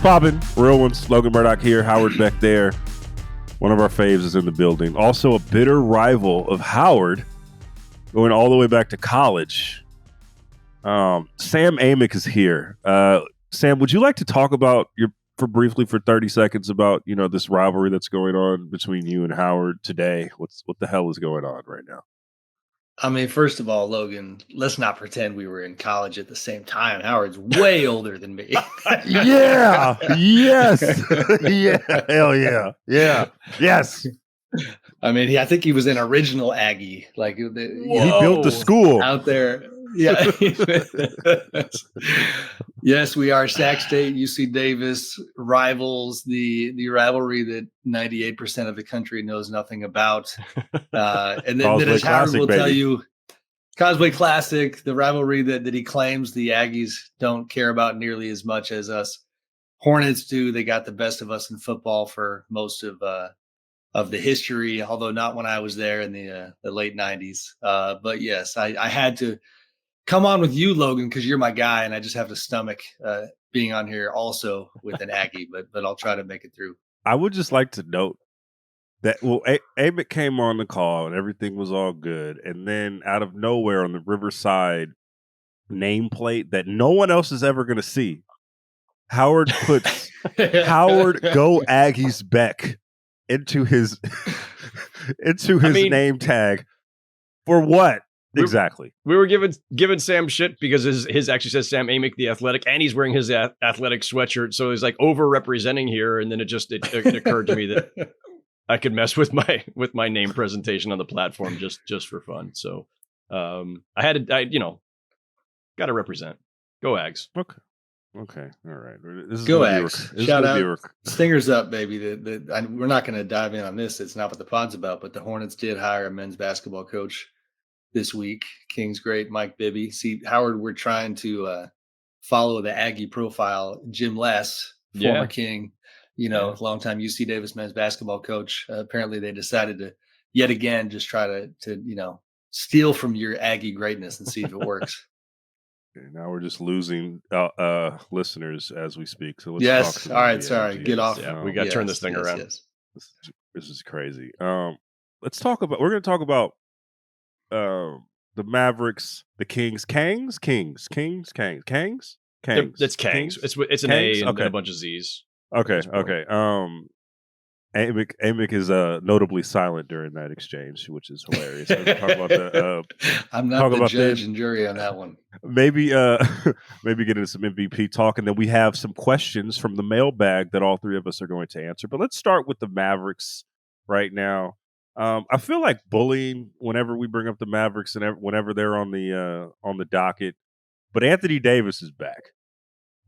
poppin'? Real ones. Logan Murdock here. Howard Beck there. One of our faves is in the building. Also a bitter rival of Howard, going all the way back to college. Sam Amick is here. Sam, would you like to talk about briefly for 30 seconds about, this rivalry that's going on between you and Howard today? What the hell is going on right now? I mean, first of all, Logan, let's not pretend we were in college at the same time. Howard's way older than me. Yeah. Yes. Yeah. Hell yeah. Yeah. Yes. I mean, I think he was an original Aggie. Like he built the school out there. Yeah. Yes, we are Sac State, UC Davis rivals. The rivalry that 98% of the country knows nothing about. And then as Howard will tell you, Causeway Classic, the rivalry that he claims the Aggies don't care about nearly as much as us Hornets do. They got the best of us in football for most of the history, although not when I was there in the late 90s. But yes, I had to come on with you, Logan, because you're my guy, and I just have to stomach being on here also with an Aggie, but I'll try to make it through. I would just like to note that, Amick came on the call, and everything was all good, and then out of nowhere on the Riverside nameplate that no one else is ever going to see, Howard puts Howard Go Aggies Beck into his name tag for what? Exactly. We were giving Sam shit because his actually says Sam Amick the Athletic, and he's wearing his athletic sweatshirt, so he's like over representing here. And then it occurred to me that I could mess with my name presentation on the platform just for fun. So I got to represent. Go Ags. Okay. All right. Go Ags. Shout out. Stingers up, baby. We're not going to dive in on this. It's not what the pod's about, but the Hornets did hire a men's basketball coach this week. King's great, Mike Bibby. See, Howard, we're trying to follow the Aggie profile. Jim Less, former King, longtime UC Davis men's basketball coach. Apparently they decided to yet again just try to steal from your Aggie greatness and see if it works. Okay, now we're just losing listeners as we speak. So let's talk. All right. Sorry. Get off. Yeah, we got to turn this thing around. Yes. This is crazy. We're going to talk about the Mavericks, the Kings. Kangs? Kings. Kangs? It's Kangs. It's an A and a bunch of Z's. Okay. Amick is notably silent during that exchange, which is hilarious. Talk about I'm not the judge and jury on that one. Maybe get into some MVP talk, and then we have some questions from the mailbag that all three of us are going to answer. But let's start with the Mavericks right now. I feel like bullying whenever we bring up the Mavericks and whenever they're on the docket. But Anthony Davis is back.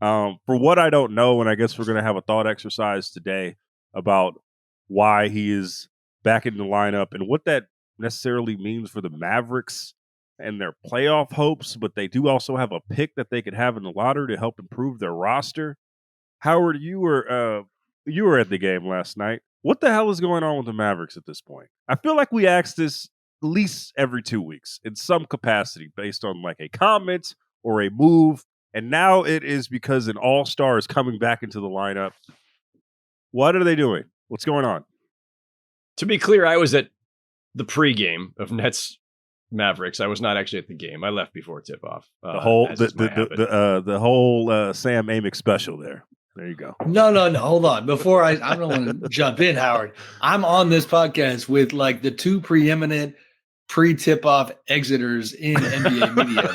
For what I don't know, and I guess we're going to have a thought exercise today about why he is back in the lineup and what that necessarily means for the Mavericks and their playoff hopes. But they do also have a pick that they could have in the lottery to help improve their roster. Howard, you were at the game last night. What the hell is going on with the Mavericks at this point? I feel like we ask this at least every 2 weeks in some capacity based on like a comment or a move. And now it is because an all-star is coming back into the lineup. What are they doing? What's going on? To be clear, I was at the pregame of Nets Mavericks. I was not actually at the game. I left before tip-off. The whole Sam Amick special there. There you go. No. Hold on. Before I don't want to jump in, Howard. I'm on this podcast with like the two preeminent pre-tip-off exiters in NBA media.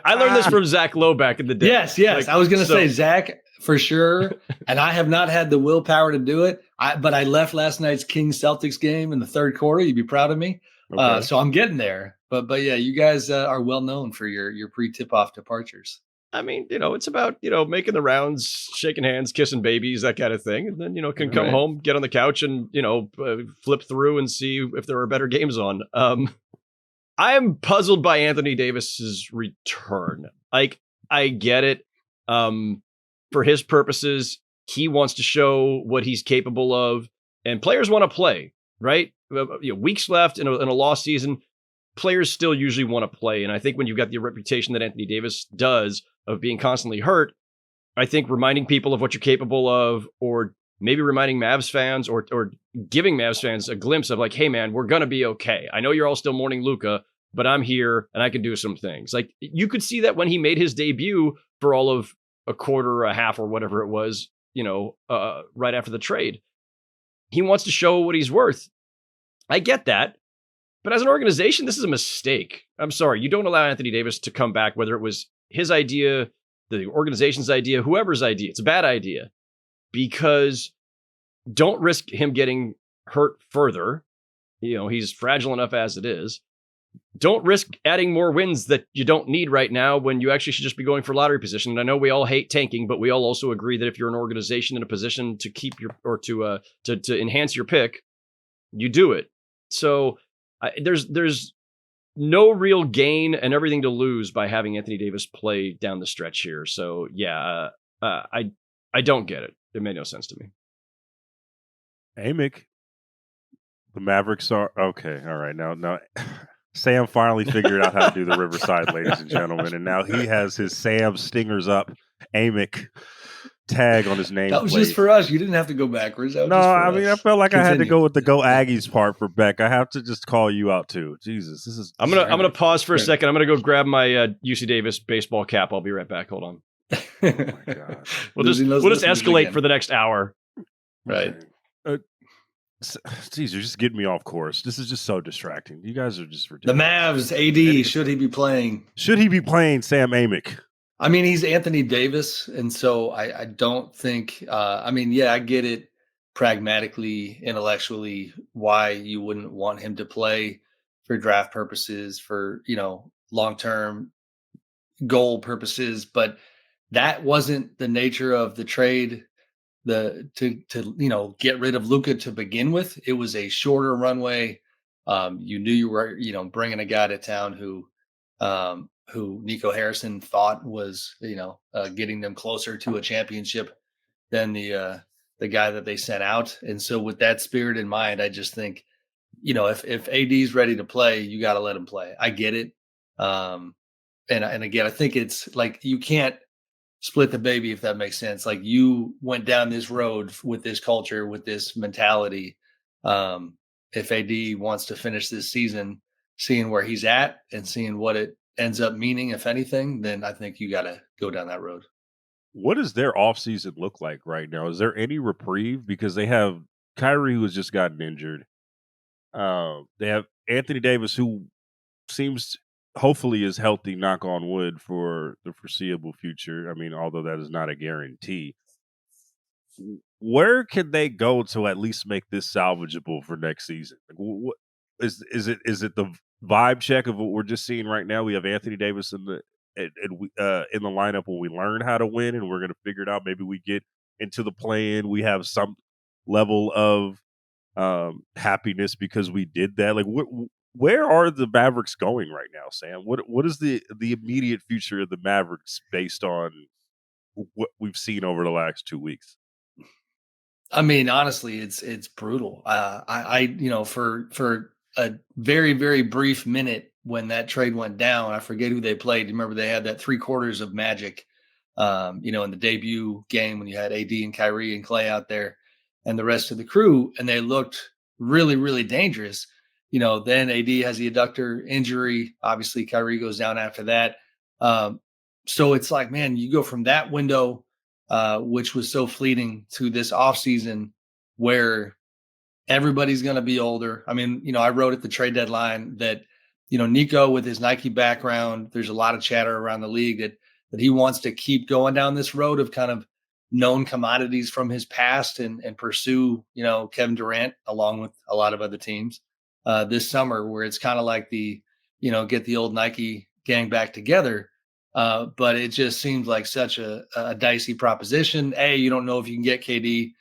I learned this from Zach Lowe back in the day. Yes. I was going to say Zach for sure, and I have not had the willpower to do it. But I left last night's Kings Celtics game in the third quarter. You'd be proud of me. Okay. So I'm getting there. But yeah, you guys are well known for your pre-tip-off departures. I mean, it's about, making the rounds, shaking hands, kissing babies, that kind of thing. And then, can come home, get on the couch and, flip through and see if there are better games on. I am puzzled by Anthony Davis's return. Like, I get it. For his purposes, he wants to show what he's capable of, and players want to play, right? Weeks left in a lost season. Players still usually want to play. And I think when you've got the reputation that Anthony Davis does of being constantly hurt, I think reminding people of what you're capable of, or maybe reminding Mavs fans or giving Mavs fans a glimpse of like, hey man, we're going to be okay. I know you're all still mourning Luka, but I'm here and I can do some things. Like you could see that when he made his debut for all of a quarter or a half or whatever it was, right after the trade. He wants to show what he's worth. I get that. But as an organization, this is a mistake. I'm sorry. You don't allow Anthony Davis to come back, whether it was his idea, the organization's idea, whoever's idea. It's a bad idea because don't risk him getting hurt further. He's fragile enough as it is. Don't risk adding more wins that you don't need right now when you actually should just be going for lottery position. And I know we all hate tanking, but we all also agree that if you're an organization in a position to keep your or to enhance your pick, you do it. So there's no real gain and everything to lose by having Anthony Davis play down the stretch here. So yeah, I don't get it. It made no sense to me. Amick, the Mavericks are okay. All right, now Sam finally figured out how to do the Riverside, ladies and gentlemen, and now he has his Sam Stingers Up Amick tag on his name. That was just for us. You didn't have to go backwards. I felt like I had to go with the Go Aggies part for Beck. I have to just call you out too. Jesus, this is. I'm gonna pause for a second. I'm gonna go grab my UC Davis baseball cap. I'll be right back. Hold on. Oh my God. We'll just escalate for the next hour. Right. Geez, you're just getting me off course. This is just so distracting. You guys are just ridiculous. The Mavs, AD, should he be playing? Should he be playing Sam Amick? I mean, he's Anthony Davis, and so I don't think I get it pragmatically, intellectually, why you wouldn't want him to play for draft purposes, for long-term goal purposes, but that wasn't the nature of the trade. To get rid of Luka to begin with. It was a shorter runway. You knew you were bringing a guy to town who Nico Harrison thought was getting them closer to a championship than the guy that they sent out. And so with that spirit in mind, I just think if AD's ready to play, you got to let him play. I get it. And again, I think it's like you can't split the baby, if that makes sense. Like you went down this road with this culture, with this mentality. If AD wants to finish this season, seeing where he's at and seeing what it ends up meaning, if anything, then I think you got to go down that road. What does their offseason look like right now? Is there any reprieve? Because they have Kyrie, who has just gotten injured. They have Anthony Davis, who hopefully is healthy, knock on wood, for the foreseeable future. I mean, although that is not a guarantee. Where can they go to at least make this salvageable for next season? Like, what is it the vibe check of what we're just seeing right now? We have Anthony Davis in the lineup when we learn how to win, and we're going to figure it out. Maybe we get into the play-in. We have some level of happiness because we did that. Like, where are the Mavericks going right now, Sam? What is the immediate future of the Mavericks based on what we've seen over the last 2 weeks? I mean, honestly, it's brutal. For a very, very brief minute when that trade went down, I forget who they played. You remember they had that 3/4 of magic, in the debut game when you had AD and Kyrie and Clay out there and the rest of the crew, and they looked really, really dangerous. Then AD has the adductor injury. Obviously, Kyrie goes down after that. So it's like, man, you go from that window, which was so fleeting, to this offseason where everybody's going to be older. I mean, I wrote at the trade deadline that, Nico, with his Nike background, there's a lot of chatter around the league that he wants to keep going down this road of kind of known commodities from his past and pursue, Kevin Durant along with a lot of other teams this summer, where it's kind of like the, get the old Nike gang back together. But it just seems like such a dicey proposition. A, you don't know if you can get KD.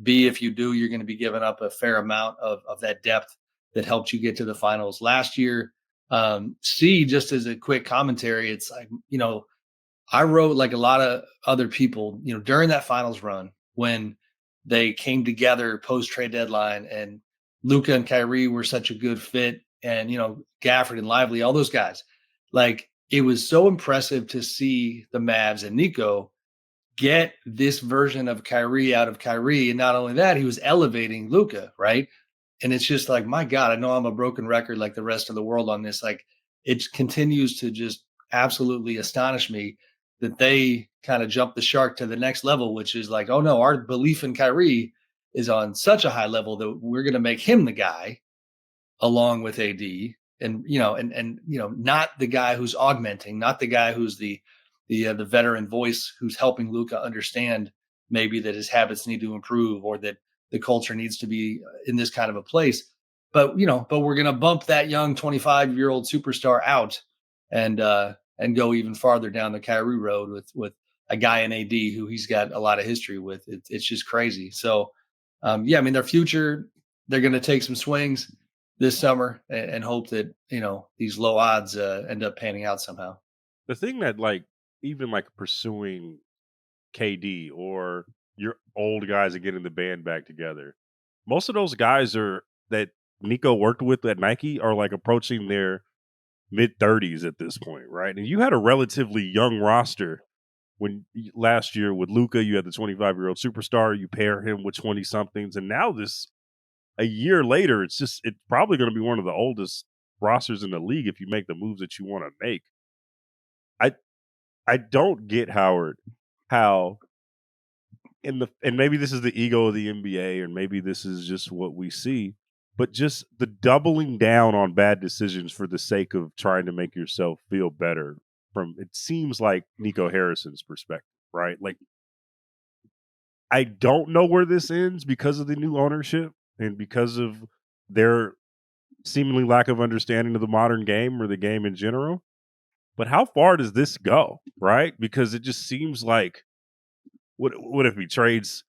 B, if you do, you're going to be giving up a fair amount of that depth that helped you get to the finals last year. C, just as a quick commentary, it's like, I wrote, like a lot of other people, during that finals run when they came together post trade deadline and Luka and Kyrie were such a good fit, and, Gafford and Lively, all those guys, like, it was so impressive to see the Mavs and Nico get this version of Kyrie out of Kyrie. And not only that, he was elevating Luka, right? And it's just like, my God, I know I'm a broken record like the rest of the world on this. Like, it continues to just absolutely astonish me that they kind of jumped the shark to the next level, which is like, oh no, our belief in Kyrie is on such a high level that we're going to make him the guy along with AD. And, not the guy who's augmenting, not the guy who's the veteran voice who's helping Luka understand maybe that his habits need to improve or that the culture needs to be in this kind of a place. But we're going to bump that young 25-year-old superstar out and go even farther down the Kyrie road with a guy in AD who he's got a lot of history with. It's just crazy. So, their future, they're going to take some swings this summer and hope that, these low odds end up panning out somehow. The thing that even pursuing KD or your old guys and getting the band back together, most of those guys that Nico worked with at Nike are approaching their mid-30s at this point, right? And you had a relatively young roster when last year with Luka. You had the 25-year-old superstar. You pair him with 20-somethings, and now a year later, it's probably going to be one of the oldest rosters in the league if you make the moves that you want to make. I don't get, Howard, how and maybe this is the ego of the NBA, or maybe this is just what we see, but just the doubling down on bad decisions for the sake of trying to make yourself feel better it seems like Nico Harrison's perspective, right? I don't know where this ends because of the new ownership and because of their seemingly lack of understanding of the modern game or the game in general. But how far does this go, right? Because it just seems like, what if he trades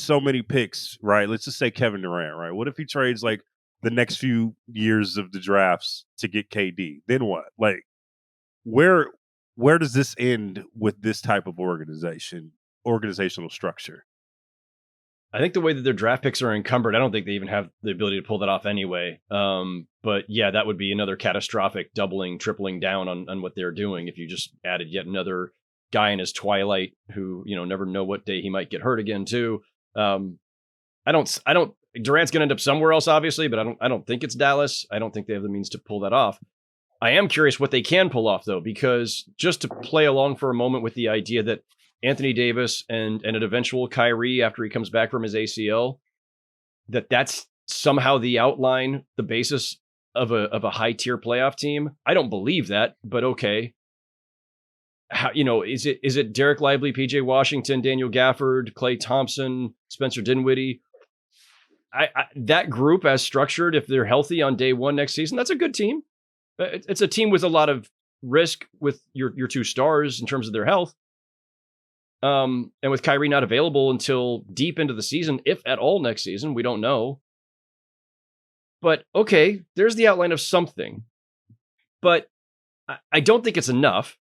so many picks, right? Let's just say Kevin Durant, right? What if he trades the next few years of the drafts to get KD? Then what? Where does this end with this type of organizational structure? I think the way that their draft picks are encumbered, I don't think they even have the ability to pull that off anyway. But yeah, that would be another catastrophic doubling, tripling down on what they're doing if you just added yet another guy in his twilight who, never know what day he might get hurt again too. I don't Durant's going to end up somewhere else, obviously, but I don't think it's Dallas. I don't think they have the means to pull that off. I am curious what they can pull off, though, because just to play along for a moment with the idea that Anthony Davis and an eventual Kyrie after he comes back from his ACL, that's somehow the outline, the basis of a high tier playoff team. I don't believe that, but okay. How, is it Derek Lively, PJ Washington, Daniel Gafford, Klay Thompson, Spencer Dinwiddie? That group as structured, if they're healthy on day one next season, that's a good team. It's a team with a lot of risk with your two stars in terms of their health. And with Kyrie not available until deep into the season, if at all next season, we don't know. But okay, there's the outline of something. But I don't think it's enough.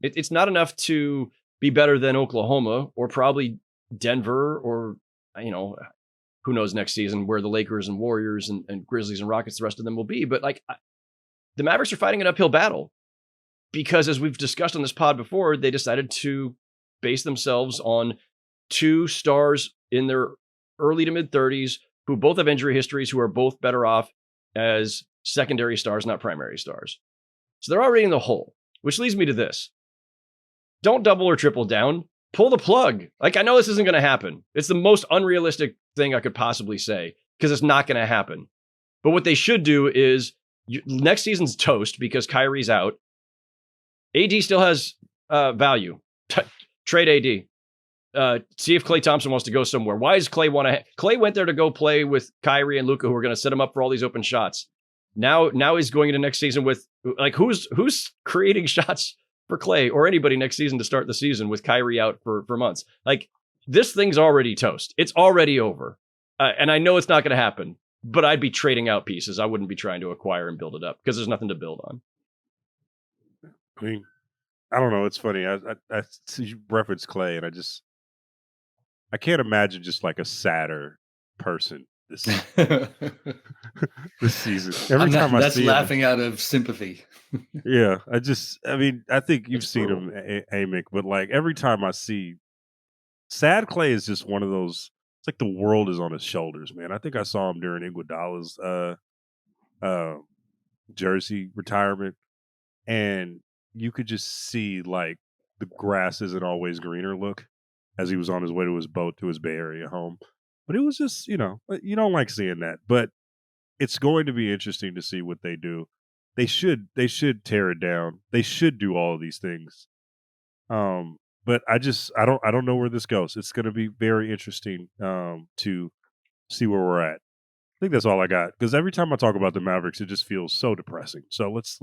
It's not enough to be better than Oklahoma or probably Denver or, who knows next season where the Lakers and Warriors and Grizzlies and Rockets, the rest of them will be. But the Mavericks are fighting an uphill battle because, as we've discussed on this pod before, they decided to base themselves on two stars in their early to mid 30s who both have injury histories, who are both better off as secondary stars, not primary stars. So they're already in the hole, which leads me to this. Don't double or triple down. Pull the plug. I know this isn't going to happen. It's the most unrealistic thing I could possibly say because it's not going to happen. But what they should do is next season's toast because Kyrie's out. AD still has value. Trade AD. See if Klay Thompson wants to go somewhere. Why does Klay want to? Klay went there to go play with Kyrie and Luka, who are going to set him up for all these open shots. Now he's going into next season with who's creating shots for Klay or anybody next season to start the season with Kyrie out for months. This thing's already toast. It's already over. And I know it's not going to happen, but I'd be trading out pieces. I wouldn't be trying to acquire and build it up because there's nothing to build on. I mean, I don't know. It's funny. I see you reference Klay, and I can't imagine just a sadder person this season. Every time I see him, laughing out of sympathy. Yeah, I think you've seen him, Amick, but every time I see Sad Clay is just one of those. It's like the world is on his shoulders, man. I think I saw him during Iguodala's jersey retirement, and you could just see like the grass isn't always greener look as he was on his way to his boat to his Bay Area home. But it was just, you don't like seeing that. But it's going to be interesting to see what they do. They should tear it down. They should do all of these things. But I don't know where this goes. It's going to be very interesting to see where we're at. I think that's all I got, because every time I talk about the Mavericks, it just feels so depressing. So let's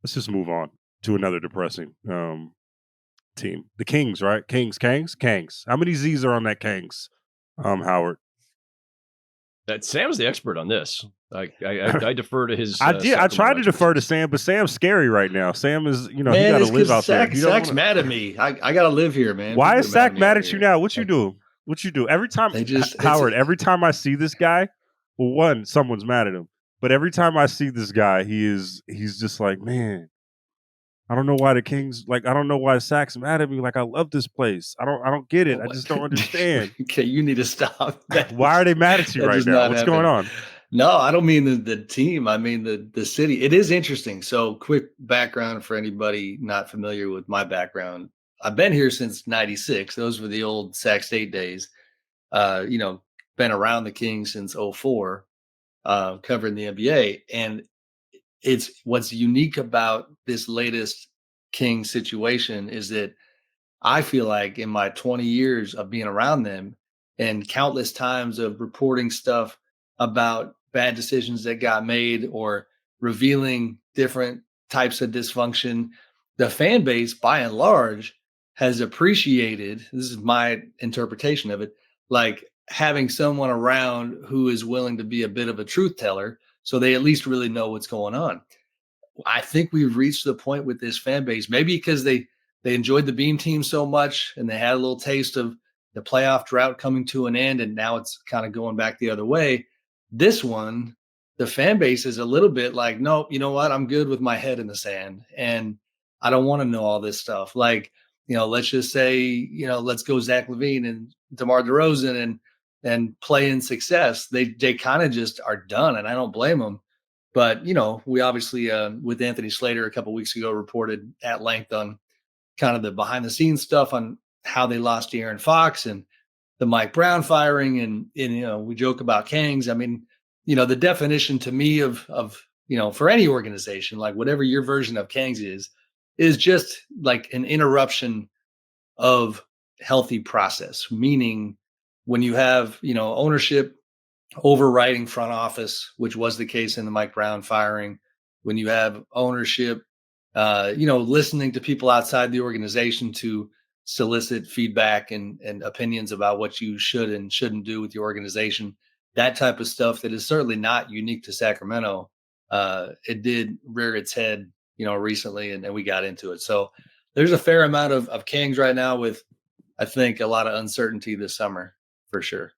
just move on to another depressing team. The Kings, right? Kings. How many Z's are on that Kings? Howard. That Sam's the expert on this. I defer to his. I tried to defer to Sam, but Sam's scary right now. Sam is, he got to live out there. Zach's mad at me. I got to live here, man. Why is Zach mad at you now? What you do? Every time, Howard, every time I see this guy, well, one, someone's mad at him. But every time I see this guy, he's just like, man, I don't know why the Kings, I don't know why Zach's mad at me. Like, I love this place. I don't get it. I just don't understand. Okay, you need to stop. Why are they mad at you right now? What's going on? No, I don't mean the team. I mean the city. It is interesting. So, quick background for anybody not familiar with my background. I've been here since '96. Those were the old Sac State days. Been around the Kings since '04, covering the NBA. And it's what's unique about this latest Kings situation is that I feel like in my 20 years of being around them and countless times of reporting stuff about bad decisions that got made or revealing different types of dysfunction, the fan base by and large has appreciated, this is my interpretation of it, like having someone around who is willing to be a bit of a truth teller, so they at least really know what's going on. I think we've reached the point with this fan base, maybe because they enjoyed the Beam team so much and they had a little taste of the playoff drought coming to an end, and now it's kind of going back the other way. This one, the fan base is a little bit like, nope, you know what? I'm good with my head in the sand, and I don't want to know all this stuff. Like, let's just say, let's go Zach LaVine and DeMar DeRozan and play in success. They kind of just are done, and I don't blame them. But, we obviously, with Anthony Slater a couple of weeks ago, reported at length on kind of the behind the scenes stuff on how they lost De'Aaron Fox and the Mike Brown firing. And we joke about Kangs. I mean, the definition to me of for any organization, like whatever your version of Kangs is just like an interruption of healthy process, meaning when you have, ownership overriding front office, which was the case in the Mike Brown firing, when you have ownership, listening to people outside the organization to solicit feedback and opinions about what you should and shouldn't do with your organization, that type of stuff that is certainly not unique to Sacramento. It did rear its head, recently, and we got into it. So there's a fair amount of Kangs right now with, I think, a lot of uncertainty this summer for sure.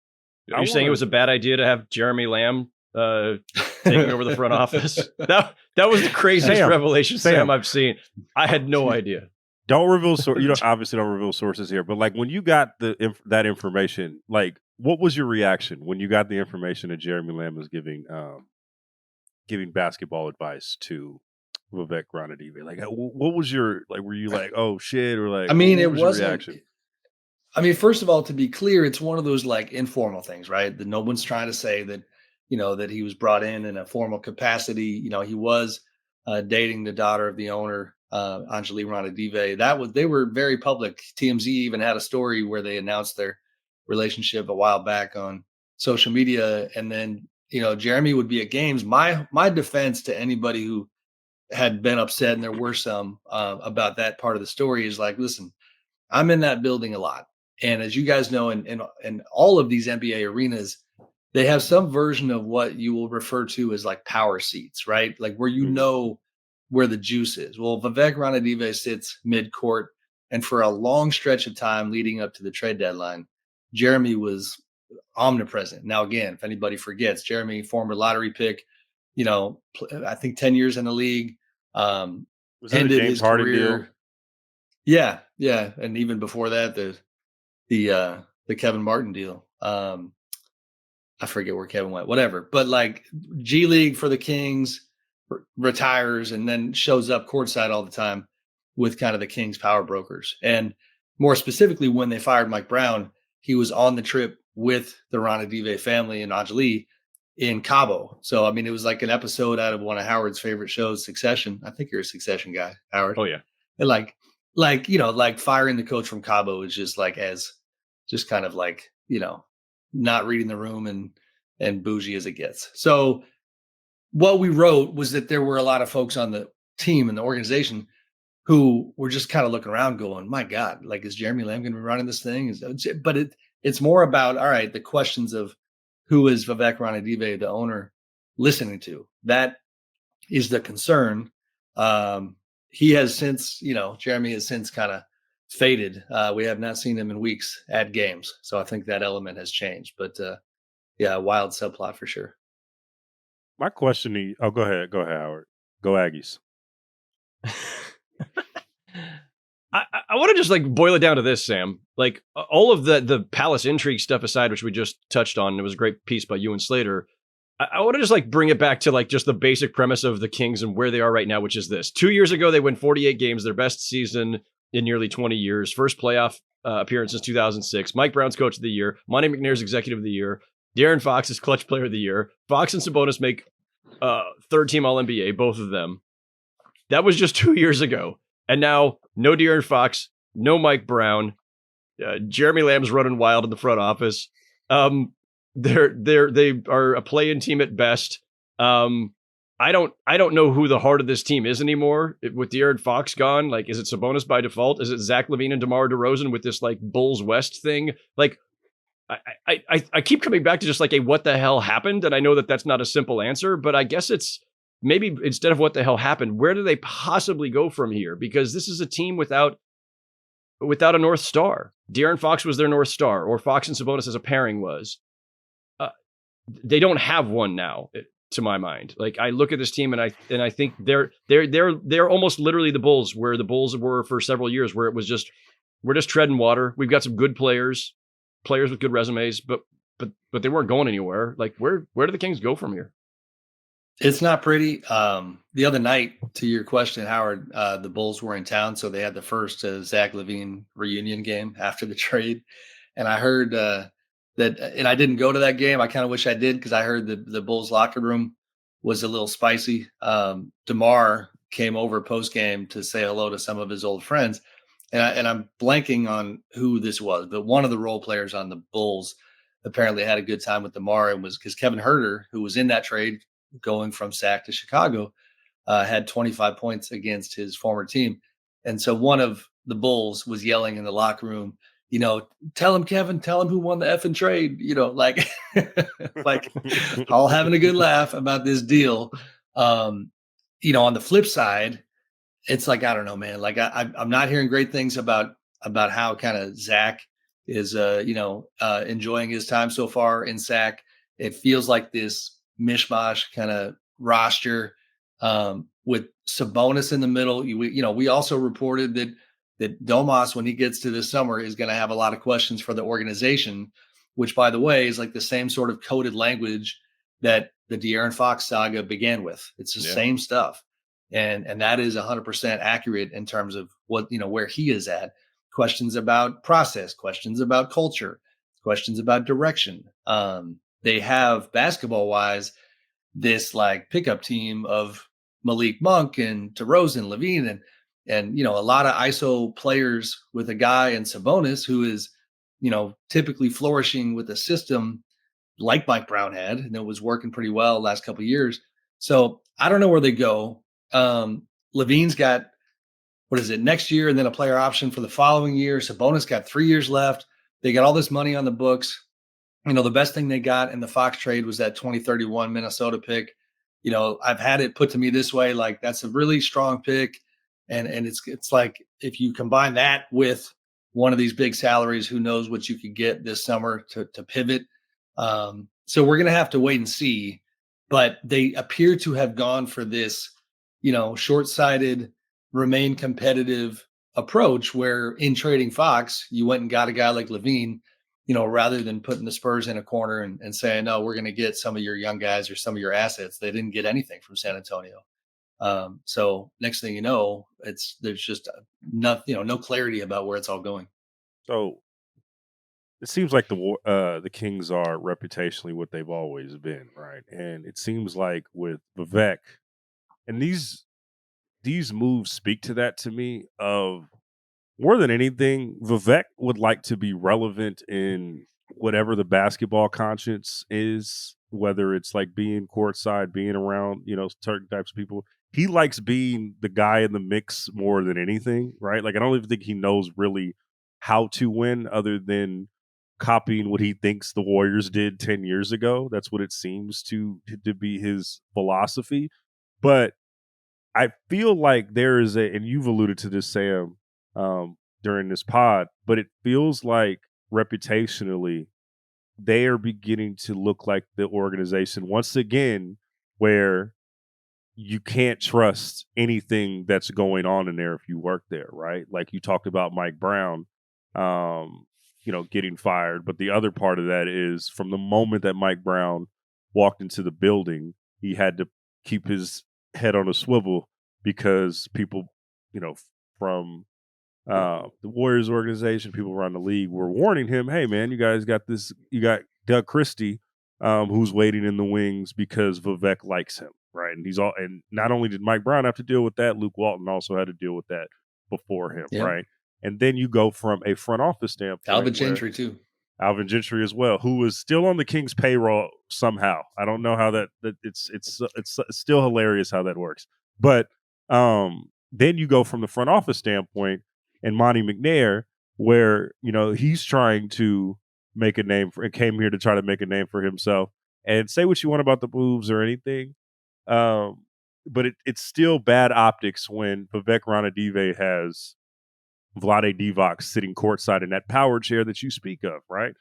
Are you saying it was a bad idea to have Jeremy Lamb taking over the front office? That was the craziest revelation, Sam, I've seen. I had no idea. Don't reveal obviously don't reveal sources here, but like when you got that information, like what was your reaction when you got the information that Jeremy Lamb was giving basketball advice to Vivek Ranadive? Like, what was your, like, were you like, oh shit, or like, I mean, it was your reaction? I mean, first of all, to be clear, it's one of those like informal things, right? That no one's trying to say that, that he was brought in a formal capacity. He was dating the daughter of the owner, Anjali Ranadive. They were very public. TMZ even had a story where they announced their relationship a while back on social media. And then, Jeremy would be at games. My defense to anybody who had been upset, and there were some about that part of the story, is like, listen, I'm in that building a lot. And as you guys know, in all of these NBA arenas, they have some version of what you will refer to as like power seats, right? Like where where the juice is. Well, Vivek Ranadive sits mid-court, and for a long stretch of time leading up to the trade deadline, Jeremy was omnipresent. Now, again, if anybody forgets, Jeremy, former lottery pick, I think 10 years in the league, was ended his Harden career. Deal? Yeah. And even before that, the the Kevin Martin deal. I forget where Kevin went, whatever. But like G League for the Kings, retires and then shows up courtside all the time with kind of the Kings power brokers. And more specifically, when they fired Mike Brown, he was on the trip with the Ranadive family and Anjali in Cabo. So, I mean, it was like an episode out of one of Howard's favorite shows, Succession. I think you're a Succession guy, Howard. Oh, yeah. And like, you know, like firing the coach from Cabo is just like just kind of like, you know, not reading the room and bougie as it gets. So what we wrote was that there were a lot of folks on the team and the organization who were just kind of looking around going, my God, like, is Jeremy Lamb going to be running this thing? But it's more about, all right, the questions of who is Vivek Ranadive, the owner, listening to? That is the concern. He has since, you know, Jeremy has since kind of faded. We have not seen him in weeks at games. So I think that element has changed. But yeah, wild subplot for sure. My question to you, go ahead, Howard. Go Aggies. I want to just like boil it down to this, Sam. Like all of the Palace intrigue stuff aside, which we just touched on, it was a great piece by you and Slater. I want to just like bring it back to like just the basic premise of the Kings and where they are right now, which is this. 2 years ago, they win 48 games, their best season in nearly 20 years. First playoff appearance since 2006. Mike Brown's coach of the year. Monty McNair's executive of the year. De'Aaron Fox is clutch player of the year. Fox and Sabonis make third team All-NBA, both of them. That was just 2 years ago. And now, no De'Aaron Fox, no Mike Brown. Jeremy Lamb's running wild in the front office. They are a play-in team at best. I don't know who the heart of this team is anymore. With De'Aaron Fox gone, like, is it Sabonis by default? Is it Zach LaVine and DeMar DeRozan with this like Bulls West thing? Like, I keep coming back to just like a what the hell happened, and I know that that's not a simple answer, but I guess it's maybe instead of what the hell happened, where do they possibly go from here? Because this is a team without a North Star. De'Aaron Fox was their North Star, or Fox and Sabonis as a pairing was. They don't have one now, to my mind. Like I look at this team and I think they're almost literally the Bulls, where the Bulls were for several years, where it was just we're just treading water. We've got some good players with good resumes, but they weren't going anywhere. Like where do the Kings go from here? It's not pretty. The other night, to your question, Howard, the Bulls were in town, so they had the first Zach LaVine reunion game after the trade, and I heard that, and I didn't go to that game. I kind of wish I did, because I heard the Bulls locker room was a little spicy. DeMar came over post game to say hello to some of his old friends, and I'm blanking on who this was, but one of the role players on the Bulls apparently had a good time with DeMar, and was because Kevin Huerter, who was in that trade going from SAC to Chicago, had 25 points against his former team. And so one of the Bulls was yelling in the locker room, you know, tell him, Kevin, tell him who won the effing trade, you know, like, like all having a good laugh about this deal. You know, on the flip side, it's like, I don't know, man, like I'm not hearing great things about how kind of Zach is, enjoying his time so far in SAC. It feels like this mishmash kind of roster with Sabonis in the middle. We also reported that Domas, when he gets to this summer, is going to have a lot of questions for the organization, which, by the way, is like the same sort of coded language that the De'Aaron Fox saga began with. It's the same stuff. And that is 100% accurate in terms of what, where he is at. Questions about process, questions about culture, questions about direction. They have, basketball wise, this like pickup team of Malik Monk and DeRozan, LaVine, and a lot of ISO players with a guy in Sabonis who is, typically flourishing with a system like Mike Brown had, and it was working pretty well the last couple of years. So I don't know where they go. LaVine's got, next year, and then a player option for the following year. Sabonis got 3 years left. They got all this money on the books. The best thing they got in the Fox trade was that 2031 Minnesota pick. I've had it put to me this way, like that's a really strong pick. And it's like, if you combine that with one of these big salaries, who knows what you could get this summer to pivot. So we're going to have to wait and see, but they appear to have gone for this, short-sighted, remain competitive, approach where in trading Fox, you went and got a guy like Levine, rather than putting the Spurs in a corner and saying, no, we're going to get some of your young guys or some of your assets. They didn't get anything from San Antonio. So next thing you know, there's just no clarity about where it's all going. So it seems like the Kings are reputationally what they've always been, right? And it seems like with Vivek, and these moves speak to that to me. Of more than anything, Vivek would like to be relevant in whatever the basketball conscience is, whether it's like being courtside, being around, certain types of people. He likes being the guy in the mix more than anything, right? Like, I don't even think he knows really how to win other than copying what he thinks the Warriors did 10 years ago. That's what it seems to be his philosophy. But I feel like there is and you've alluded to this, Sam, during this pod, but it feels like reputationally they are beginning to look like the organization once again where you can't trust anything that's going on in there if you work there, right? Like you talked about Mike Brown, getting fired, but the other part of that is from the moment that Mike Brown walked into the building, he had to keep his head on a swivel because people, from the Warriors organization, people around the league were warning him, hey, man, you guys got this. You got Doug Christie, who's waiting in the wings because Vivek likes him, right? And not only did Mike Brown have to deal with that, Luke Walton also had to deal with that before him, right? And then you go from a front office standpoint. Alvin Gentry, too. Alvin Gentry as well, who is still on the Kings payroll somehow. I don't know how that it's still hilarious how that works. But then you go from the front office standpoint and Monty McNair, where he's trying to make a name and came here to try to make a name for himself. And say what you want about the moves or anything, but it's still bad optics when Vivek Ranadive has Vlade Divac sitting courtside in that power chair that you speak of, right?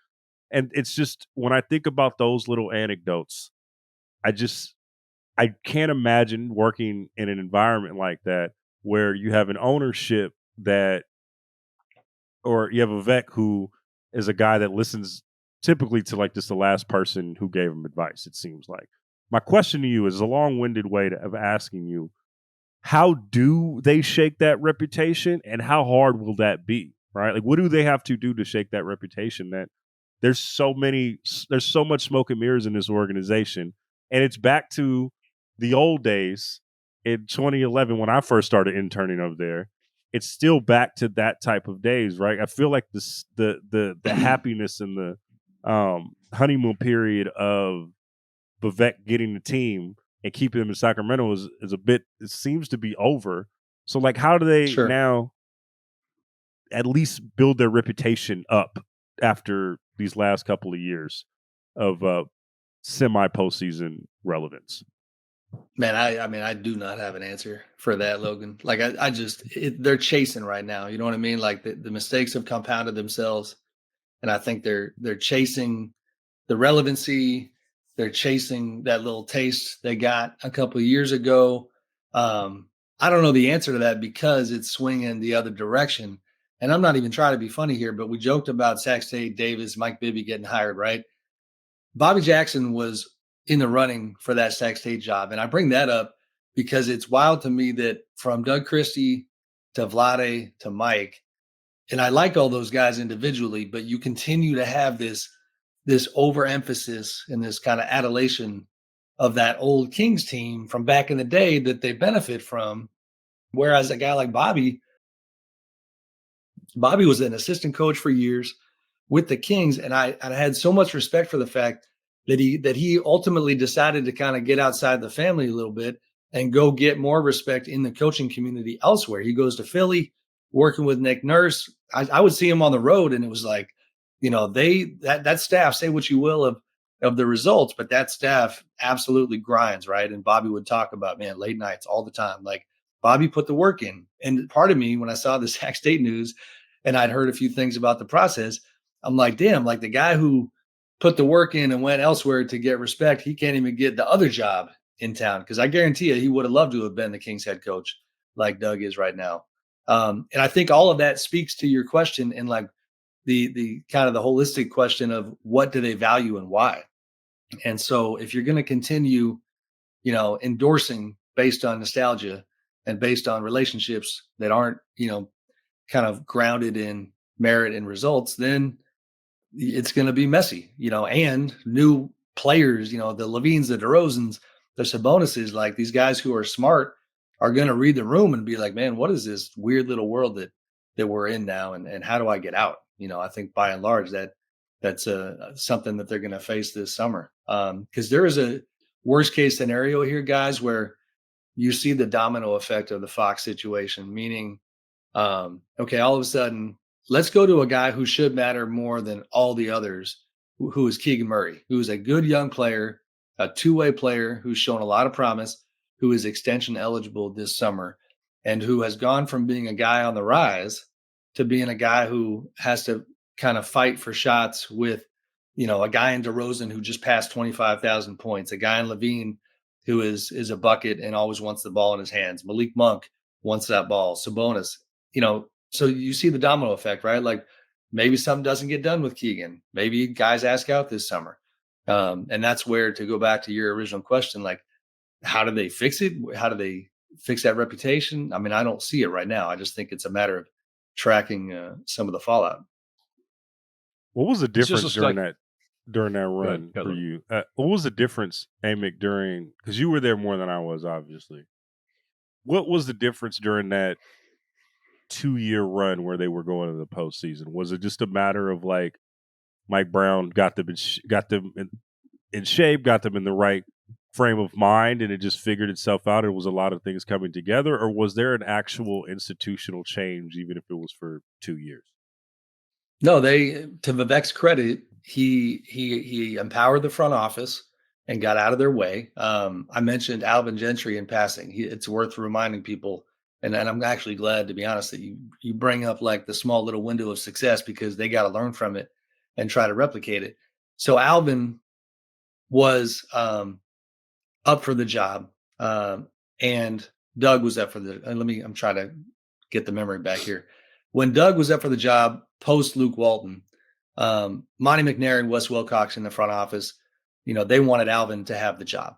And it's just, when I think about those little anecdotes, I can't imagine working in an environment like that where you have an ownership or you have Vivek who is a guy that listens typically to like just the last person who gave him advice, it seems like. My question to you is a long-winded way of asking you, how do they shake that reputation and how hard will that be, right? Like, what do they have to do to shake that reputation? That there's so much smoke and mirrors in this organization. And it's back to the old days in 2011 when I first started interning over there. It's still back to that type of days, right? I feel like the happiness and the honeymoon period of Vivek getting the team and keeping them in Sacramento is a bit, it seems to be over. So, like, how do they now at least build their reputation up after these last couple of years of semi-postseason relevance? Man, I do not have an answer for that, Logan. Like, they're chasing right now. You know what I mean? Like, the mistakes have compounded themselves, and I think they're chasing the relevancy. They're chasing that little taste they got a couple of years ago. I don't know the answer to that because it's swinging the other direction. And I'm not even trying to be funny here, but we joked about Sac State, Davis, Mike Bibby getting hired, right? Bobby Jackson was in the running for that Sac State job. And I bring that up because it's wild to me that from Doug Christie to Vlade to Mike, and I like all those guys individually, but you continue to have this overemphasis and this kind of adulation of that old Kings team from back in the day that they benefit from. Whereas a guy like Bobby was an assistant coach for years with the Kings. And I had so much respect for the fact that he ultimately decided to kind of get outside the family a little bit and go get more respect in the coaching community elsewhere. He goes to Philly, working with Nick Nurse. I would see him on the road, and it was like, that staff, say what you will of the results, but that staff absolutely grinds, right? And Bobby would talk about, man, late nights all the time. Like, Bobby put the work in. And part of me, when I saw the Sac State news and I'd heard a few things about the process, I'm like, damn, like the guy who put the work in and went elsewhere to get respect, he can't even get the other job in town. Because I guarantee you, he would have loved to have been the Kings head coach like Doug is right now. And I think all of that speaks to your question and like the kind of the holistic question of what do they value and why. And so if you're going to continue, endorsing based on nostalgia and based on relationships that aren't, kind of grounded in merit and results, then it's going to be messy, and new players, the Levines, the DeRozans, the Sabonis's, like these guys who are smart are going to read the room and be like, man, what is this weird little world that we're in now? And how do I get out? I think by and large that's something that they're going to face this summer. Because there is a worst case scenario here, guys, where you see the domino effect of the Fox situation, meaning, okay, all of a sudden, let's go to a guy who should matter more than all the others, who is Keegan Murray, who is a good young player, a two-way player who's shown a lot of promise, who is extension eligible this summer, and who has gone from being a guy on the rise to being a guy who has to kind of fight for shots with, a guy in DeRozan who just passed 25,000 points, a guy in Levine who is a bucket and always wants the ball in his hands. Malik Monk wants that ball. Sabonis, so you see the domino effect, right? Like maybe something doesn't get done with Keegan. Maybe guys ask out this summer. And that's where, to go back to your original question, like, how do they fix it? How do they fix that reputation? I mean, I don't see it right now. I just think it's a matter of tracking some of the fallout. What was the difference during that run for you? What was the difference, Amick, because you were there more than I was, obviously. What was the difference during that 2-year run where they were going to the postseason? Was it just a matter of like Mike Brown got them in shape, got them in the right frame of mind, and it just figured itself out? It was a lot of things coming together, or was there an actual institutional change, even if it was for 2 years? No, to Vivek's credit, he empowered the front office and got out of their way. I mentioned Alvin Gentry in passing. It's worth reminding people, and I'm actually glad, to be honest, that you bring up like the small little window of success, because they got to learn from it and try to replicate it. So Alvin was up for the job, and Doug was up for I'm trying to get the memory back here. When Doug was up for the job post Luke Walton, Monty McNair and Wes Wilcox in the front office, they wanted Alvin to have the job.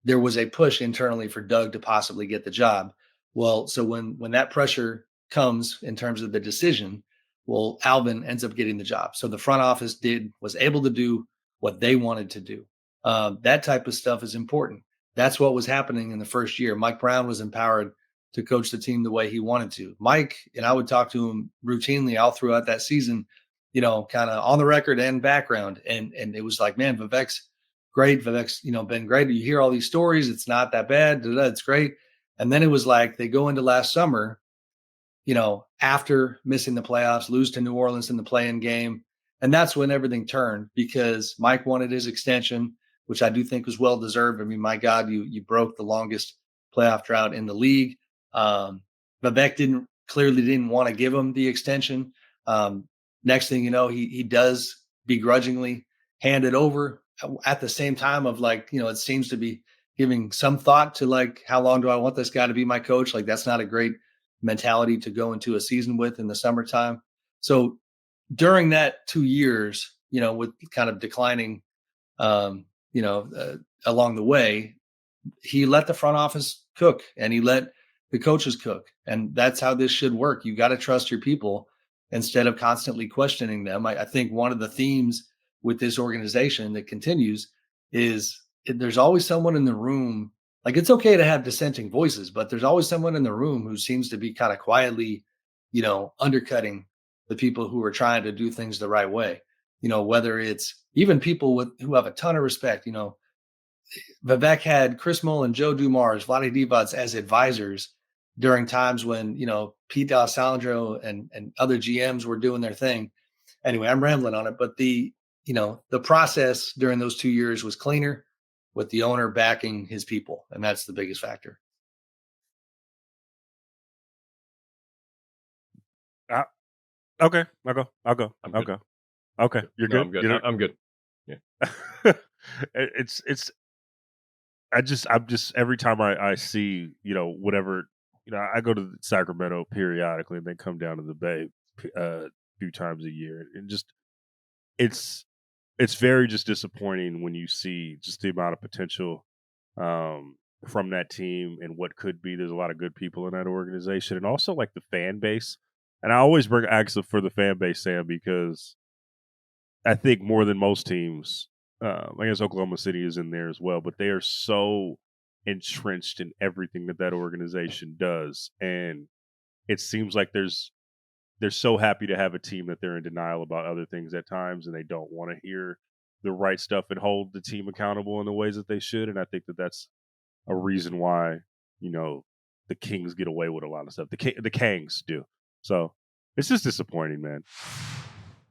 There was a push internally for Doug to possibly get the job. Well, so when that pressure comes in terms of the decision, well, Alvin ends up getting the job. So the front office was able to do what they wanted to do. That type of stuff is important. That's what was happening in the first year. Mike Brown was empowered to coach the team the way he wanted to. Mike, and I would talk to him routinely all throughout that season, kind of on the record and background. And it was like, man, Vivek's great. Vivek's, been great. You hear all these stories. It's not that bad. It's great. And then it was like they go into last summer, after missing the playoffs, lose to New Orleans in the play-in game. And that's when everything turned, because Mike wanted his extension, which I do think was well-deserved. I mean, my God, you broke the longest playoff drought in the league. Vivek clearly didn't want to give him the extension. Next thing you know, he does begrudgingly hand it over at the same time of like, it seems to be giving some thought to like, how long do I want this guy to be my coach? Like, that's not a great mentality to go into a season with in the summertime. So during that 2 years, with kind of declining, along the way, he let the front office cook and he let the coaches cook. And that's how this should work. You got to trust your people instead of constantly questioning them. I think one of the themes with this organization that continues is there's always someone in the room. Like, it's okay to have dissenting voices, but there's always someone in the room who seems to be kind of quietly, undercutting the people who are trying to do things the right way. Whether it's even people who have a ton of respect. Vivek had Chris Mullin, Joe Dumars, Vlade Divac as advisors during times when, Pete D'Alessandro and other GMs were doing their thing. Anyway, I'm rambling on it, but the process during those 2 years was cleaner, with the owner backing his people. And that's the biggest factor. Okay. I'll go. Okay. You're good. I'm good. I'm good. Yeah. I'm just every time I see, whatever I go to Sacramento periodically, and then come down to the Bay a few times a year, and just it's very just disappointing when you see just the amount of potential from that team and what could be. There's a lot of good people in that organization, and also like the fan base. And I always bring AXA for the fan base, Sam, because I think more than most teams, I guess Oklahoma City is in there as well, but they are so entrenched in everything that organization does, and it seems like they're so happy to have a team that they're in denial about other things at times, and they don't want to hear the right stuff and hold the team accountable in the ways that they should. And I think that's a reason why, the Kings get away with a lot of stuff. The Kangs do. So it's just disappointing, man.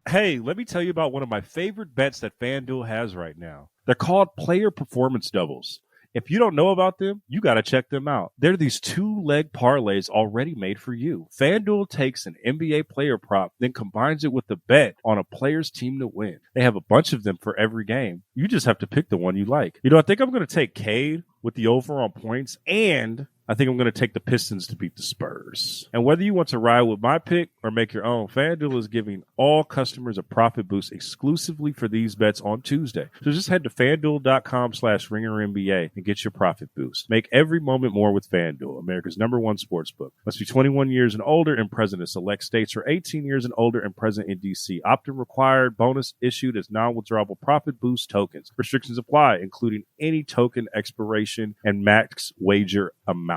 Hey, let me tell you about one of my favorite bets that FanDuel has right now. They're called player performance doubles. If you don't know about them, you got to check them out. They're these 2-leg parlays already made for you. FanDuel takes an NBA player prop, then combines it with the bet on a player's team to win. They have a bunch of them for every game. You just have to pick the one you like. I think I'm going to take Cade with the over on points, and I think I'm going to take the Pistons to beat the Spurs. And whether you want to ride with my pick or make your own, FanDuel is giving all customers a profit boost exclusively for these bets on Tuesday. So just head to FanDuel.com/RingerNBA and get your profit boost. Make every moment more with FanDuel, America's #1 sportsbook. Must be 21 years and older and present in select states, or 18 years and older and present in D.C. Opt-in required. Bonus issued as non-withdrawable profit boost tokens. Restrictions apply, including any token expiration and max wager amount.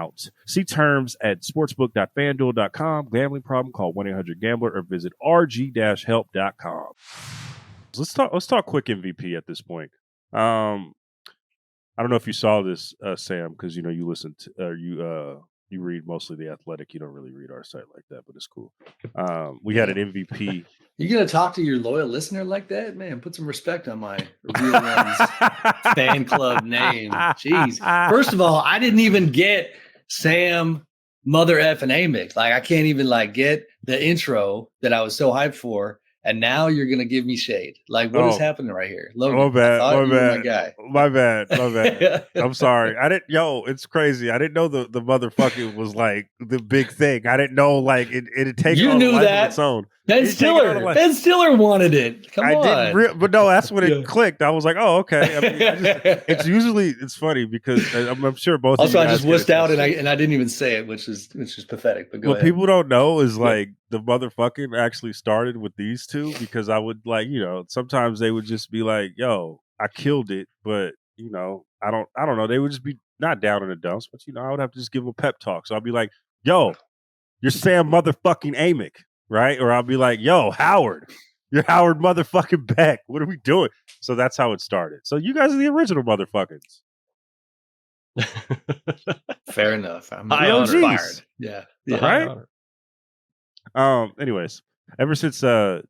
See terms at sportsbook.fanduel.com. Gambling problem? Call 1-800-GAMBLER or visit rg-help.com. Let's talk quick MVP at this point. I don't know if you saw this, Sam, because you listen to you read mostly The Athletic. You don't really read our site like that, but it's cool. We had an MVP. You gonna talk to your loyal listener like that, man? Put some respect on my Real Ones fan club name. Jeez. First of all, I didn't even get Sam, Mother F, and Amick. Like, I can't even get the intro that I was so hyped for. And now you're gonna give me shade. Like, what is happening right here? Logan, my bad. My bad. I'm sorry. It's crazy. I didn't know the motherfucking was like the big thing. I didn't know it'd take you on knew a life that. of its own. Ben Stiller wanted it. Come on. But no, that's when it clicked. I was like, oh, okay. I mean, it's funny because I'm sure both. Also, of you I just wussed out and I didn't even say it, which is pathetic. But what people don't know is the motherfucking actually started with these two, because I would sometimes they would just be like, yo, I killed it, but I don't know. They would just be not down in the dumps, but I would have to just give them a pep talk. So I'd be like, yo, you're Sam motherfucking Amick. Right? Or I'll be like, yo, Howard, you're Howard motherfucking Beck. What are we doing? So that's how it started. So you guys are the original motherfuckers. Fair enough. I'm inspired. Yeah. Right? Anyways, ever since a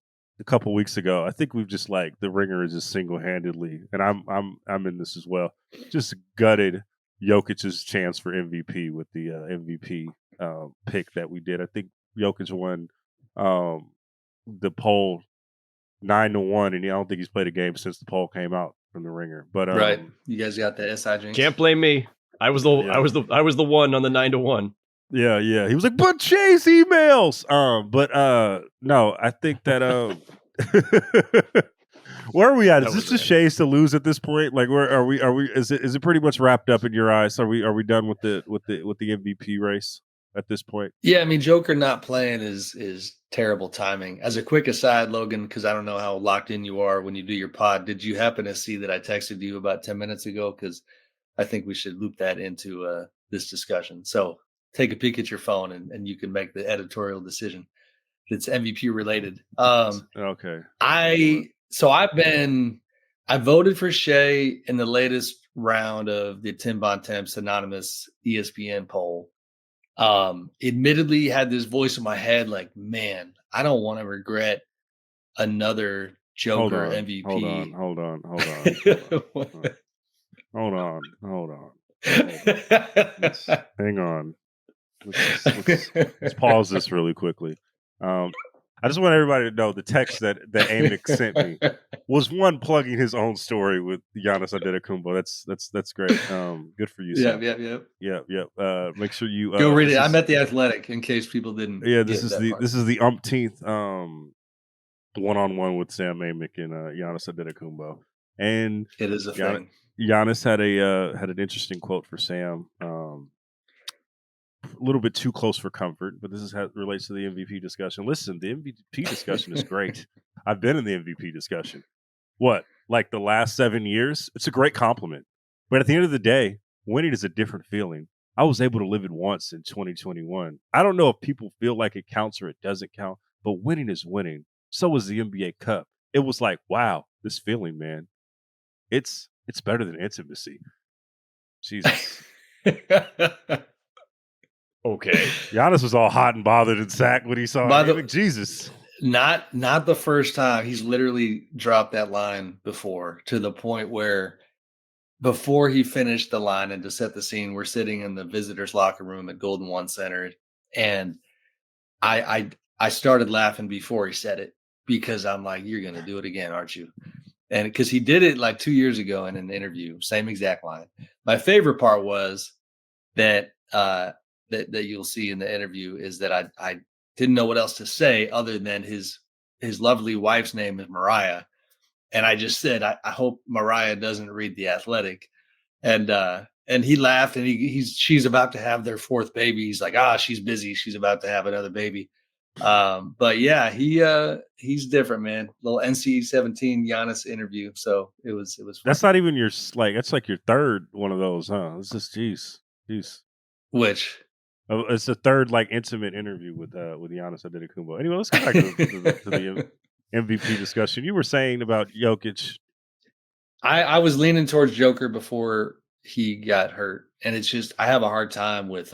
couple weeks ago, I think we've just the Ringer is just single-handedly, and I'm in this as well, just gutted Jokic's chance for MVP with the MVP pick that we did. I think Jokic won the poll 9-1, and I don't think he's played a game since the poll came out from the Ringer. But right, you guys got the SI jinx. Can't blame me. I was the one on the 9-1. Yeah. He was like, but Chase emails. No, I think that where are we at? Is this just Chase to lose at this point? Like, where are we? Is it pretty much wrapped up in your eyes? Are we done with the MVP race at this point? Yeah, I mean, Joker not playing is terrible timing. As a quick aside, Logan, because I don't know how locked in you are when you do your pod, did you happen to see that I texted you about 10 minutes ago? Because I think we should loop that into this discussion. So take a peek at your phone and you can make the editorial decision that's MVP related. Okay. I voted for Shea in the latest round of the Tim Bontemps anonymous ESPN poll. Admittedly had this voice in my head like, man, I don't want to regret another Joker MVP. Hold on. Hang on. Let's pause this really quickly. I I just want everybody to know the text that Amick sent me was one plugging his own story with Giannis Antetokounmpo. That's great. Good for you, Sam. Yeah. Make sure you go read it. I'm at The Athletic in case people didn't. Yeah, this is the umpteenth one-on-one with Sam Amick and Giannis Antetokounmpo, and it is a thing. Giannis had an interesting quote for Sam. A little bit too close for comfort, but this is how it relates to the MVP discussion. Listen, the MVP discussion is great. I've been in the MVP discussion. What, like the last 7 years? It's a great compliment. But at the end of the day, winning is a different feeling. I was able to live it once in 2021. I don't know if people feel like it counts or it doesn't count, but winning is winning. So is the NBA Cup. It was like, wow, this feeling, man. It's better than intimacy. Jesus. Okay. Giannis was all hot and bothered and sacked when he saw Jesus. Not the first time. He's literally dropped that line before, to the point where before he finished the line, and to set the scene, we're sitting in the visitors' locker room at Golden One Center, and I started laughing before he said it, because I'm like, you're gonna do it again, aren't you? And because he did it like 2 years ago in an interview, same exact line. My favorite part was that that you'll see in the interview is that I didn't know what else to say other than his lovely wife's name is Mariah. And I just said, I hope Mariah doesn't read The Athletic. And he laughed, and she's about to have their fourth baby. He's like, she's busy. She's about to have another baby. But yeah, he's different, man. Little NC-17 Giannis interview. So it was fun. That's not even that's like your third one of those, huh? It's just, jeez. Which? It's the third like intimate interview with Giannis Antetokounmpo. Anyway, let's go back to the MVP discussion. You were saying about Jokic. I was leaning towards Joker before he got hurt, and it's just I have a hard time with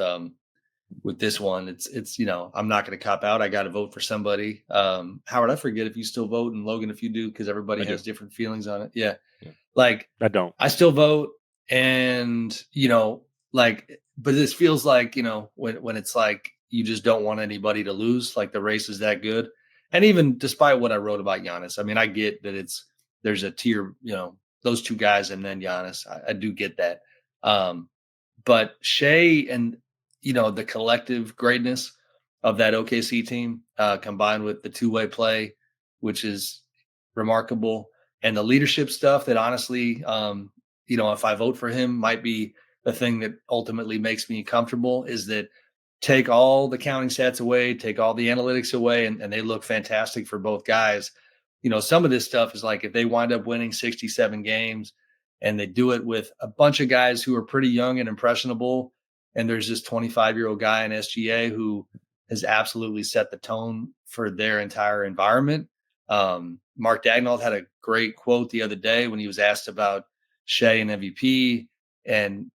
this one. It's I'm not going to cop out. I got to vote for somebody. Howard, I forget if you still vote, and Logan if you do, because everybody has different feelings on it. Yeah, like I don't. I still vote, and but this feels like, when it's like you just don't want anybody to lose, like the race is that good. And even despite what I wrote about Giannis, I mean, I get that there's a tier, those two guys and then Giannis. I do get that. But Shea and, the collective greatness of that OKC team, combined with the two-way play, which is remarkable, and the leadership stuff that honestly, if I vote for him, might be the thing that ultimately makes me comfortable, is that take all the counting stats away, take all the analytics away, and they look fantastic for both guys. Some of this stuff is like if they wind up winning 67 games and they do it with a bunch of guys who are pretty young and impressionable, and there's this 25-year-old guy in SGA who has absolutely set the tone for their entire environment. Mark Daigneault had a great quote the other day when he was asked about Shea and MVP, and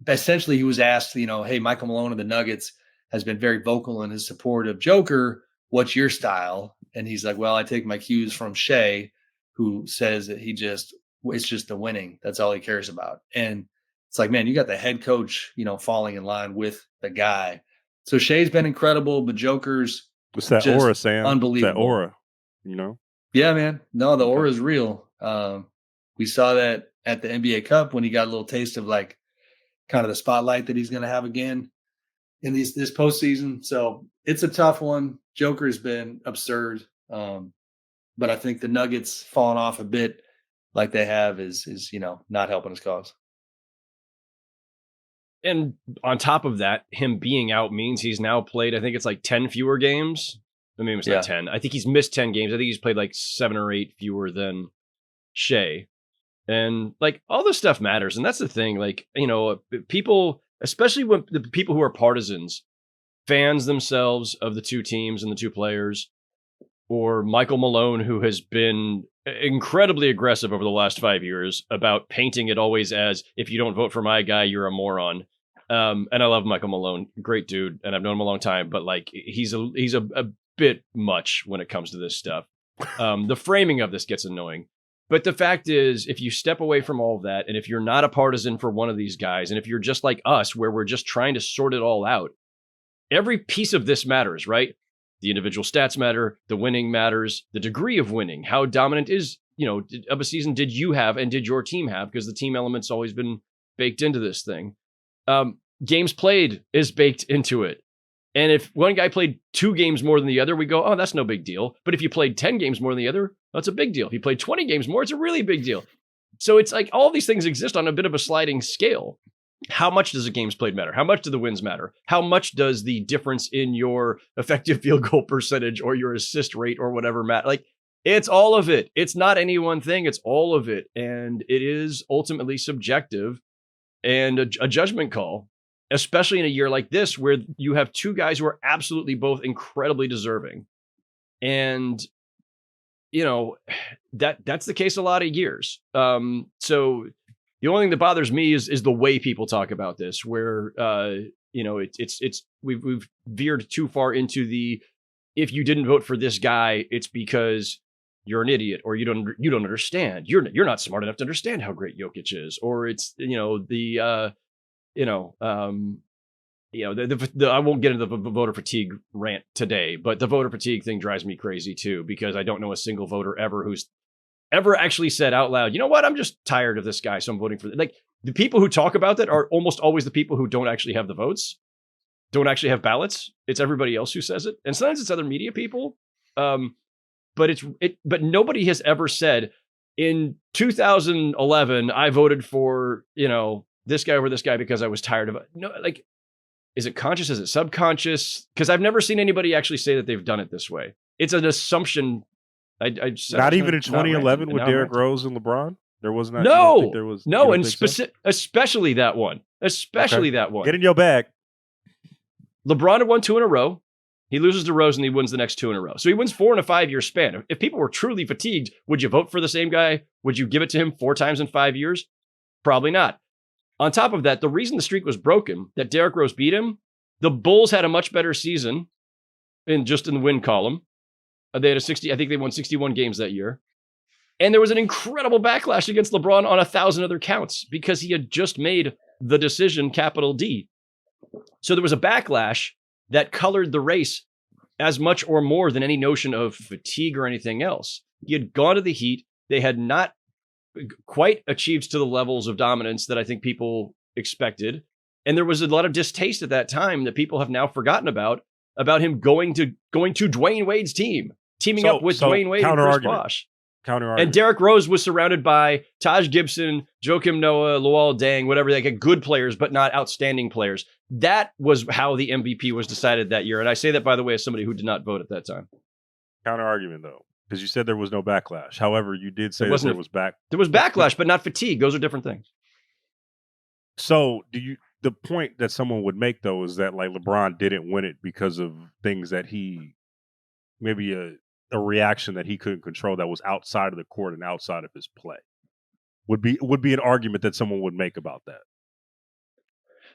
essentially he was asked, hey, Michael Malone of the Nuggets has been very vocal in his support of Joker. What's your style? And he's like, well, I take my cues from Shea, who says that it's just the winning. That's all he cares about. And it's like, man, you got the head coach, falling in line with the guy. So Shea's been incredible, but Joker's it's that aura, Sam. Unbelievable. That aura, Yeah, man. No, the aura is real. We saw that at the NBA Cup when he got a little taste of like kind of the spotlight that he's going to have again in this postseason. So it's a tough one. Joker's been absurd. But I think the Nuggets falling off a bit like they have is not helping his cause. And on top of that, him being out means he's now played, I think it's like 10 fewer games. I mean, it's not 10. I think he's missed 10 games. I think he's played like 7 or 8 fewer than Shea. And like all this stuff matters. And that's the thing. Like, people, especially when the people who are partisans, fans themselves of the two teams and the two players, or Michael Malone, who has been incredibly aggressive over the last 5 years about painting it always as, if you don't vote for my guy, you're a moron. And I love Michael Malone, great dude, and I've known him a long time, but like he's a bit much when it comes to this stuff. The framing of this gets annoying. But the fact is, if you step away from all of that, and if you're not a partisan for one of these guys, and if you're just like us, where we're just trying to sort it all out, every piece of this matters, right? The individual stats matter. The winning matters. The degree of winning. How dominant is, of a season did you have and did your team have? Because the team element's always been baked into this thing. Games played is baked into it. And if one guy played 2 games more than the other, we go, oh, that's no big deal. But if you played 10 games more than the other, that's a big deal. If you played 20 games more, it's a really big deal. So it's like all these things exist on a bit of a sliding scale. How much does a games played matter? How much do the wins matter? How much does the difference in your effective field goal percentage or your assist rate or whatever matter? Like, it's all of it. It's not any one thing. It's all of it. And it is ultimately subjective and a judgment call, especially in a year like this, where you have 2 guys who are absolutely both incredibly deserving. And, that's the case a lot of years. So the only thing that bothers me is the way people talk about this, where, we've veered too far into the, if you didn't vote for this guy, it's because you're an idiot, or you don't understand. You're not smart enough to understand how great Jokic is, or it's, I won't get into the voter fatigue rant today, but the voter fatigue thing drives me crazy too, because I don't know a single voter ever who's ever actually said out loud, you know what, I'm just tired of this guy, so I'm voting for like the people who talk about that are almost always the people who don't actually have the votes, don't actually have ballots. It's everybody else who says it. And sometimes it's other media people. But nobody has ever said in 2011, I voted for, this guy over this guy because I was tired of it. No, like, is it conscious? Is it subconscious? Because I've never seen anybody actually say that they've done it this way. It's an assumption. Not even in 2011 with Derrick Rose and LeBron? There was not. No, there was, no, and especially that one. Especially that one. Get in your bag. LeBron had won 2 in a row. He loses to Rose and he wins the next 2 in a row. So he wins 4 in a 5-year span. If people were truly fatigued, would you vote for the same guy? Would you give it to him 4 times in 5 years? Probably not. On top of that, the reason the streak was broken, that Derrick Rose beat him, the Bulls had a much better season in the win column. They had I think they won 61 games that year. And there was an incredible backlash against LeBron on 1,000 other counts because he had just made the decision, capital D. So there was a backlash that colored the race as much or more than any notion of fatigue or anything else. He had gone to the Heat. They had not quite achieved to the levels of dominance that I think people expected. And there was a lot of distaste at that time that people have now forgotten about him going to Dwayne Wade's team, teaming up with Dwayne Wade and Chris Bosh. And Derrick Rose was surrounded by Taj Gibson, Joakim Noah, Luol Deng, whatever, they get good players, but not outstanding players. That was how the MVP was decided that year. And I say that, by the way, as somebody who did not vote at that time. Counter argument, though, because you said there was no backlash. However, you did say there was There was backlash, but not fatigue. Those are different things. So the point that someone would make, though, is that like LeBron didn't win it because of things that maybe a reaction that he couldn't control that was outside of the court and outside of his play. Would be an argument that someone would make about that.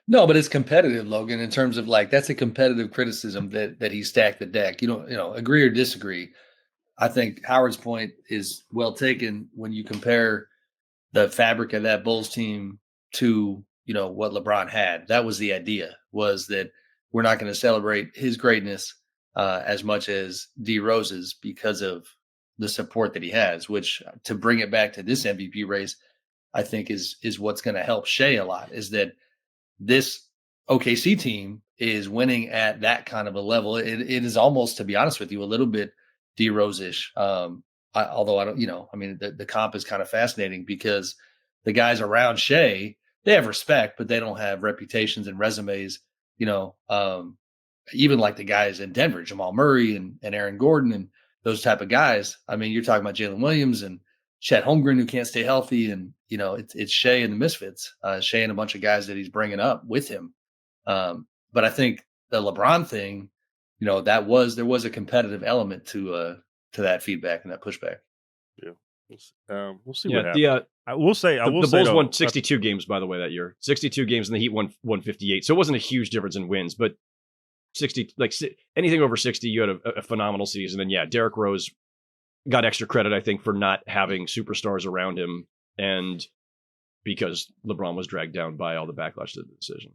No, but it's competitive, Logan, in terms of like, that's a competitive criticism that he stacked the deck. Agree or disagree. I think Howard's point is well taken when you compare the fabric of that Bulls team to, what LeBron had. That was the idea, was that we're not going to celebrate his greatness as much as D Rose's because of the support that he has, which, to bring it back to this MVP race, I think is what's going to help Shea a lot, is that this OKC team is winning at that kind of a level. It is almost, to be honest with you, a little bit D Rose-ish. Although I don't, the comp is kind of fascinating because the guys around Shea, they have respect, but they don't have reputations and resumes, even like the guys in Denver, Jamal Murray and Aaron Gordon and those type of guys. I mean, you're talking about Jalen Williams and Chet Holmgren, who can't stay healthy. And, it's Shea and the Misfits, Shea and a bunch of guys that he's bringing up with him. But I think the LeBron thing, there was a competitive element to that feedback and that pushback. Yeah. We'll see what happens. I will say the Bulls won 62 games, by the way, that year. 62 games, and the Heat won 158. So it wasn't a huge difference in wins, but 60, like anything over 60, you had a phenomenal season. And yeah, Derrick Rose got extra credit, I think, for not having superstars around him, and because LeBron was dragged down by all the backlash to the decision.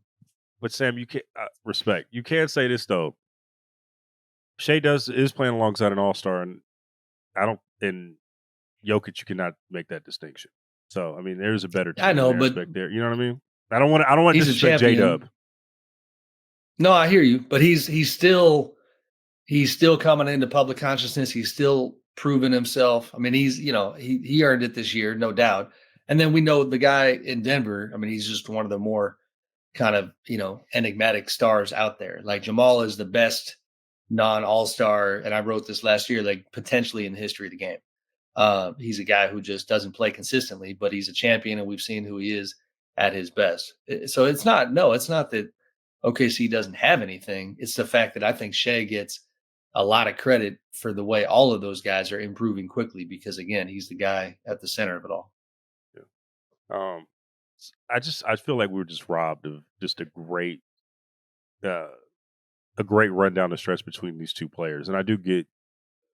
But Sam, you can't respect. You can't say this though. Shea is playing alongside an all-star, and in Jokic, you cannot make that distinction. So, I mean, there's a better team I know, aspect there. You know what I mean? I don't want to he's a disrespect champion. J-Dub. No, I hear you, but he's still coming into public consciousness. He's still proving himself. I mean, he earned it this year, no doubt. And then we know the guy in Denver. I mean, he's just one of the more kind of, enigmatic stars out there. Like Jamal is the best non-all-star, and I wrote this last year, like potentially in the history of the game. He's a guy who just doesn't play consistently, but he's a champion, and we've seen who he is at his best. So it's not that OKC doesn't have anything. It's the fact that I think Shea gets a lot of credit for the way all of those guys are improving quickly, because again, he's the guy at the center of it all. Yeah. I feel like we were just robbed of just a great run down the stretch between these two players. And I do get,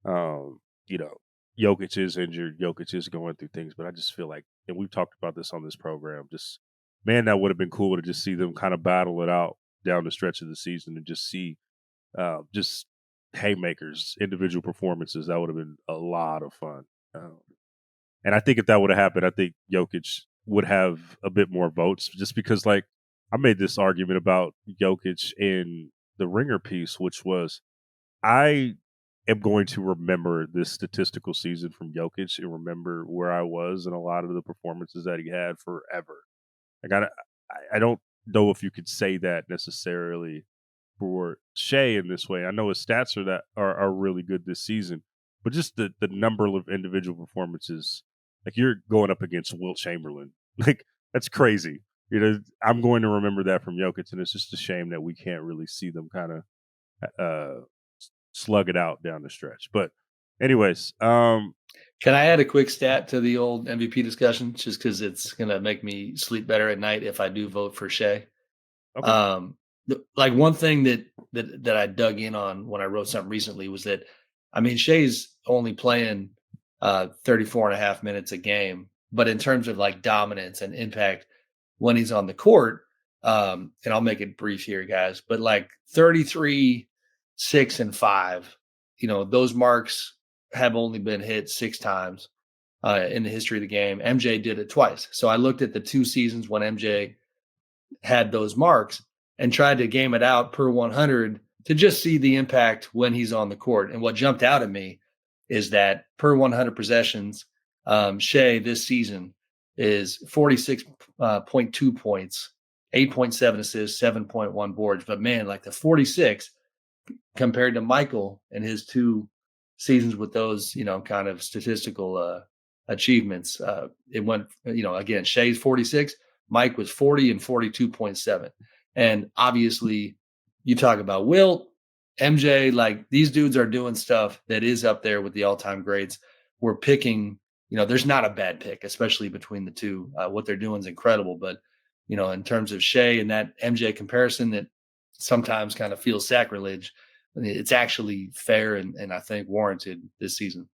Jokic is injured, Jokic is going through things, but I just feel like, and we've talked about this on this program, just, man, that would have been cool to just see them kind of battle it out down the stretch of the season and just see just haymakers, individual performances. That would have been a lot of fun. And I think if that would have happened, I think Jokic would have a bit more votes, just because, like, I made this argument about Jokic in the Ringer piece, which was, I am going to remember this statistical season from Jokic and remember where I was and a lot of the performances that he had forever. Like, I don't know if you could say that necessarily for Shea in this way. I know his stats are really good this season, but just the number of individual performances, like, you're going up against Wilt Chamberlain. Like, that's crazy. I'm going to remember that from Jokic, and it's just a shame that we can't really see them kind of slug it out down the stretch. But anyways, can I add a quick stat to the old MVP discussion, just because it's going to make me sleep better at night if I do vote for Shea? Okay. Like, one thing that I dug in on when I wrote something recently was that, I mean, Shea's only playing 34 and a half minutes a game, but in terms of like dominance and impact when he's on the court, and I'll make it brief here, guys, but like 33, 6, and 5, those marks have only been hit 6 times in the history of the game. MJ did it twice. So I looked at the 2 seasons when MJ had those marks and tried to game it out per 100 to just see the impact when he's on the court. And what jumped out at me is that per 100 possessions, Shea this season is 46.2 points, 8.7 assists, 7.1 boards. But man, like the 46 compared to Michael and his 2 seasons with those, kind of statistical achievements, it went, again, Shea's 46, Mike was 40 and 42.7. And obviously, you talk about Wilt, MJ, like, these dudes are doing stuff that is up there with the all-time greats. We're picking, there's not a bad pick, especially between the two. What they're doing is incredible. But, in terms of Shea and that MJ comparison that sometimes kind of feels sacrilege, it's actually fair and I think warranted this season.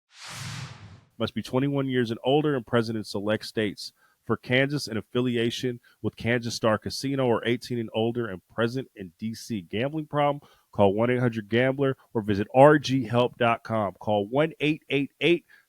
Must be 21 years and older and present in select states. For Kansas, an affiliation with Kansas Star Casino, or 18 and older and present in D.C. Gambling problem? Call 1-800-GAMBLER or visit rghelp.com. Call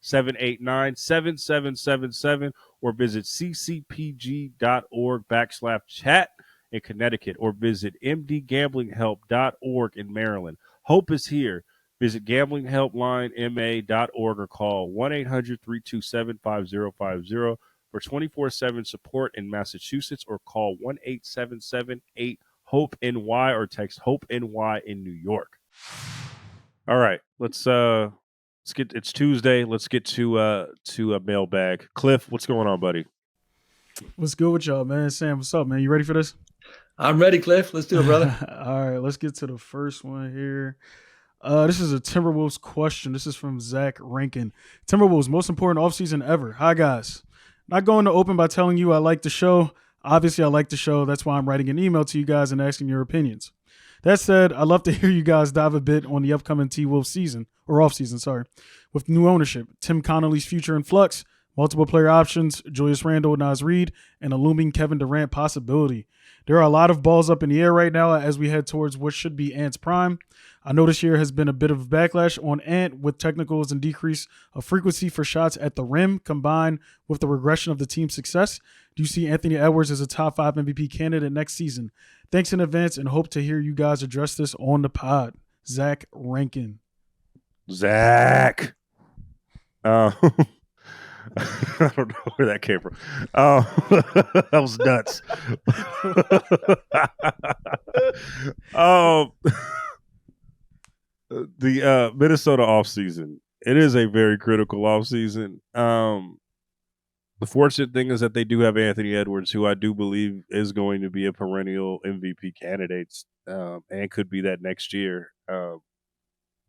1-888-789-7777 or visit ccpg.org/chat in Connecticut, or visit mdgamblinghelp.org in Maryland. Hope is here. Visit gamblinghelplinema.org or call 1-800-327-5050 for 24/7 support in Massachusetts, or call 1-877-8-HOPE-NY or text HOPE-NY in New York. All right, let's get, it's Tuesday. Let's get to a mailbag. Cliff, what's going on, buddy? What's good with y'all, man? Sam, what's up, man? You ready for this? I'm ready, Cliff. Let's do it, brother. All right, let's get to the first one here. This is a Timberwolves question. This is from Zach Rankin. Timberwolves, most important offseason ever. Hi, guys. Not going to open by telling you I like the show. Obviously, I like the show. That's why I'm writing an email to you guys and asking your opinions. That said, I'd love to hear you guys dive a bit on the upcoming T-Wolves season, or offseason, sorry, with new ownership, Tim Connolly's future in flux, multiple player options, Julius Randle, Naz Reid, and a looming Kevin Durant possibility. There are a lot of balls up in the air right now as we head towards what should be Ant's prime. I know this year has been a bit of backlash on Ant with technicals and decrease of frequency for shots at the rim combined with the regression of the team's success. Do you see Anthony Edwards as a top 5 MVP candidate next season? Thanks in advance and hope to hear you guys address this on the pod. Zach Rankin. Zach. I don't know where that came from. That was nuts. The Minnesota offseason. It is a very critical offseason. The fortunate thing is that they do have Anthony Edwards, who I do believe is going to be a perennial MVP candidate and could be that next year.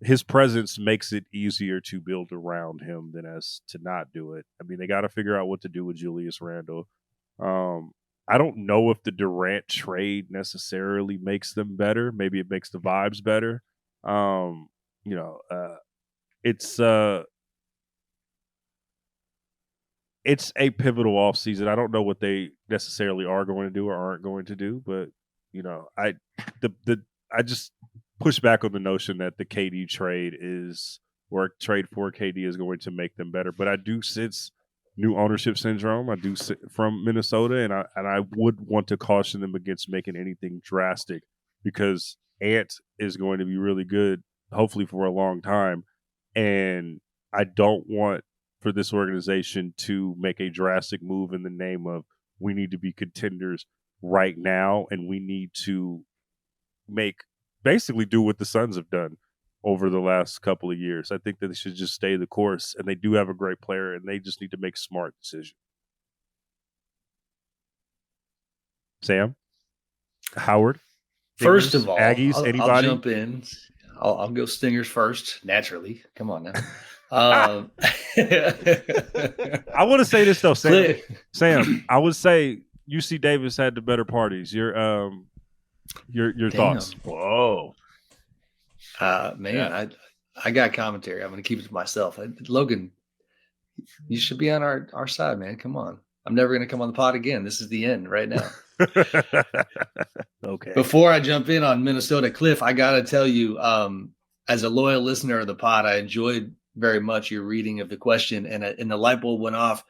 His presence makes it easier to build around him than as to not do it. I mean, they got to figure out what to do with Julius Randle. I don't know if the Durant trade necessarily makes them better. Maybe it makes the vibes better. It's a pivotal offseason. I don't know what they necessarily are going to do or aren't going to do, but I just push back on the notion that the KD trade trade for KD is going to make them better. But I do sense new ownership syndrome. I do from Minnesota, and I would want to caution them against making anything drastic because Ant is going to be really good, hopefully for a long time, and I don't want for this organization to make a drastic move in the name of we need to be contenders right now, and we need to basically do what the Suns have done over the last couple of years. I think that they should just stay the course, and they do have a great player, and they just need to make smart decisions. Sam? Howard? First of all, Aggies, anybody? I'll jump in. I'll go Stingers first, naturally. Come on now. I want to say this though, Sam. Sam, I would say UC Davis had the better parties. Your thoughts? Whoa, man, yeah. I got commentary. I'm going to keep it to myself. Logan, you should be on our side, man. Come on. I'm never going to come on the pod again. This is the end right now. Okay. Before I jump in on Minnesota, Cliff, I got to tell you, as a loyal listener of the pod, I enjoyed very much your reading of the question, and the light bulb went off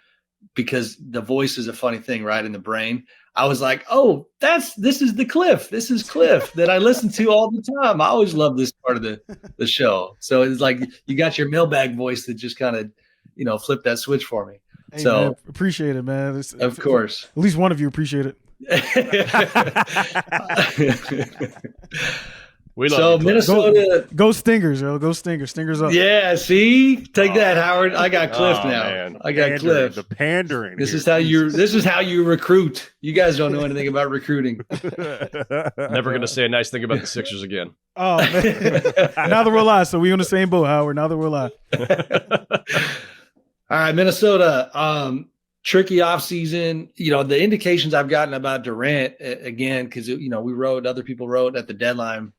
because the voice is a funny thing, right? In the brain. I was like, oh, this is the Cliff. This is Cliff that I listen to all the time. I always love this part of the show. So it's like you got your mailbag voice that just kind of, flipped that switch for me. Hey, so man, appreciate it, man. Of course. At least one of you appreciate it. We love Minnesota. Go Stingers, yo. Go Stingers. Stingers up. Yeah, see? Take that, Howard. I got Cliff now. Man. I got Cliff. The pandering. This is how you recruit. You guys don't know anything about recruiting. Never going to say a nice thing about the Sixers again. Oh, man. Neither will I. So we on the same boat, Howard. Neither will I. All right, Minnesota. Tricky offseason. The indications I've gotten about Durant, again, because, other people wrote at the deadline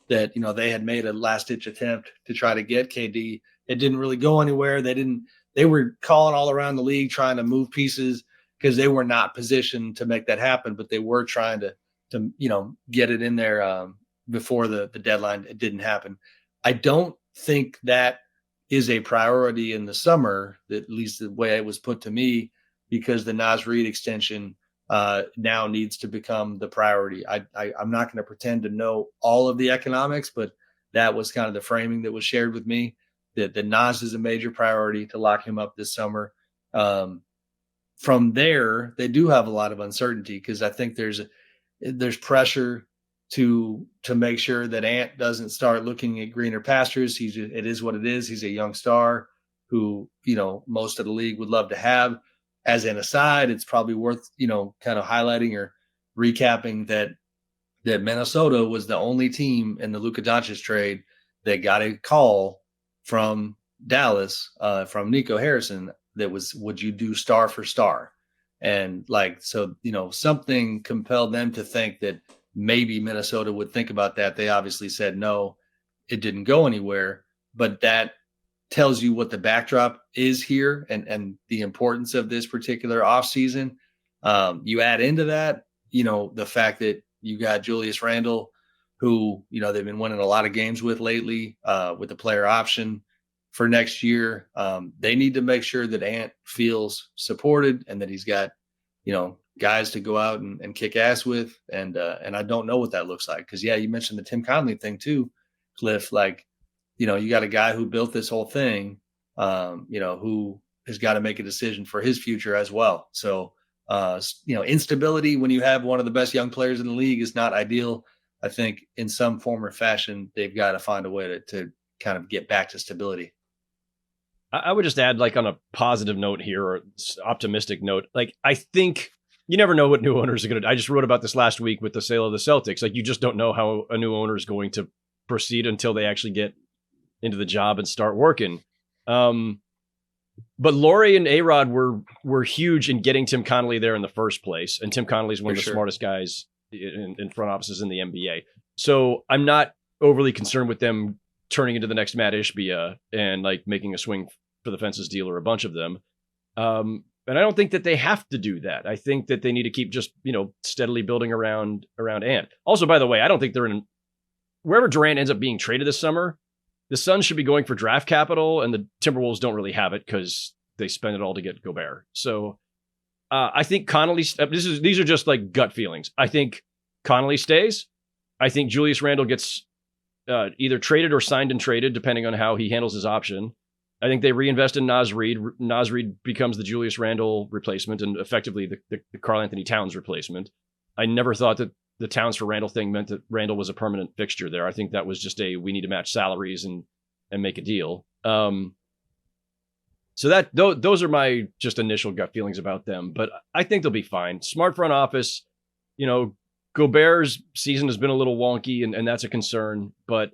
that, they had made a last-ditch attempt to try to get KD. It didn't really go anywhere. They were calling all around the league trying to move pieces because they were not positioned to make that happen, but they were trying to get it in there before the deadline. It didn't happen. I don't think that is a priority in the summer, at least the way it was put to me, because the Naz Reid extension now needs to become the priority. I'm not going to pretend to know all of the economics, but that was kind of the framing that was shared with me, that the Naz is a major priority to lock him up this summer. From there, they do have a lot of uncertainty because I think there's pressure to make sure that Ant doesn't start looking at greener pastures. It is what it is. He's a young star who, most of the league would love to have. As an aside, it's probably worth, kind of highlighting or recapping that Minnesota was the only team in the Luka Doncic trade that got a call from Dallas, from Nico Harrison, that was, would you do star for star? And something compelled them to think that maybe Minnesota would think about that. They obviously said no, it didn't go anywhere, but that tells you what the backdrop is here and the importance of this particular offseason. You add into that, the fact that you got Julius Randle, who, they've been winning a lot of games with lately, with the player option for next year. They need to make sure that Ant feels supported and that he's got, guys to go out and kick ass with. And I don't know what that looks like. Because, you mentioned the Tim Conley thing too, Cliff. Like, you got a guy who built this whole thing, who has got to make a decision for his future as well. So, instability when you have one of the best young players in the league is not ideal. I think in some form or fashion, they've got to find a way to kind of get back to stability. I would just add, like, on a positive note here, or optimistic note, like, I think you never know what new owners are going to do. I just wrote about this last week with the sale of the Celtics. Like, you just don't know how a new owner is going to proceed until they actually get into the job and start working. But Laurie and A-Rod were huge in getting Tim Connolly there in the first place. And Tim Connolly's one of the smartest guys in front offices in the NBA. So I'm not overly concerned with them turning into the next Matt Ishbia and like making a swing for the fences deal or a bunch of them. And I don't think that they have to do that. I think that they need to keep just, steadily building around Ant. Also, by the way, I don't think they're in wherever Durant ends up being traded this summer. The Suns should be going for draft capital, and the Timberwolves don't really have it because they spend it all to get Gobert. So I think Connolly. These are just like gut feelings. I think Connolly stays. I think Julius Randle gets either traded or signed and traded, depending on how he handles his option. I think they reinvest in Naz Reid. Naz Reid becomes the Julius Randle replacement and effectively the Karl Anthony Towns replacement. I never thought that the Towns for Randle thing meant that Randle was a permanent fixture there. I think that was just we need to match salaries and make a deal. So that those are my just initial gut feelings about them, but I think they'll be fine. Smart front office, Gobert's season has been a little wonky and that's a concern, but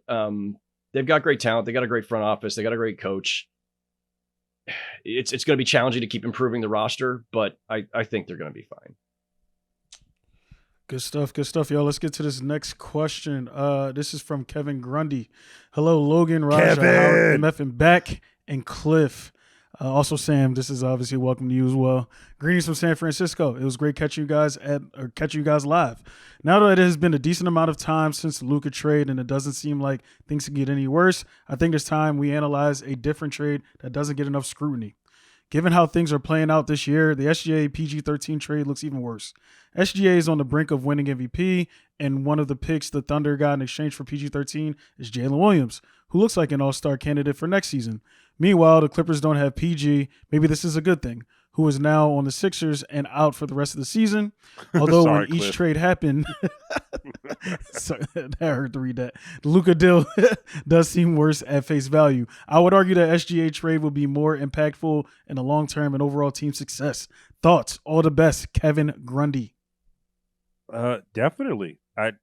they've got great talent. They got a great front office. They got a great coach. It's going to be challenging to keep improving the roster, but I think they're going to be fine. Good stuff, y'all. Let's get to this next question. This is from Kevin Grundy. Hello, Logan, Raj, Howard, mf'in, Beck, and Cliff. Also, Sam, this is obviously welcome to you as well. Greetings from San Francisco. It was great catching you guys live. Now that it has been a decent amount of time since the Luka trade and it doesn't seem like things can get any worse, I think it's time we analyze a different trade that doesn't get enough scrutiny. Given how things are playing out this year, the SGA PG-13 trade looks even worse. SGA is on the brink of winning MVP, and one of the picks the Thunder got in exchange for PG-13 is Jalen Williams, who looks like an all-star candidate for next season. Meanwhile, the Clippers don't have PG. Maybe this is a good thing, who is now on the Sixers and out for the rest of the season. Although when each trade happened, sorry, I heard to read that. The Luka deal does seem worse at face value. I would argue that SGA trade will be more impactful in the long term and overall team success. Thoughts? All the best, Kevin Grundy. Definitely. I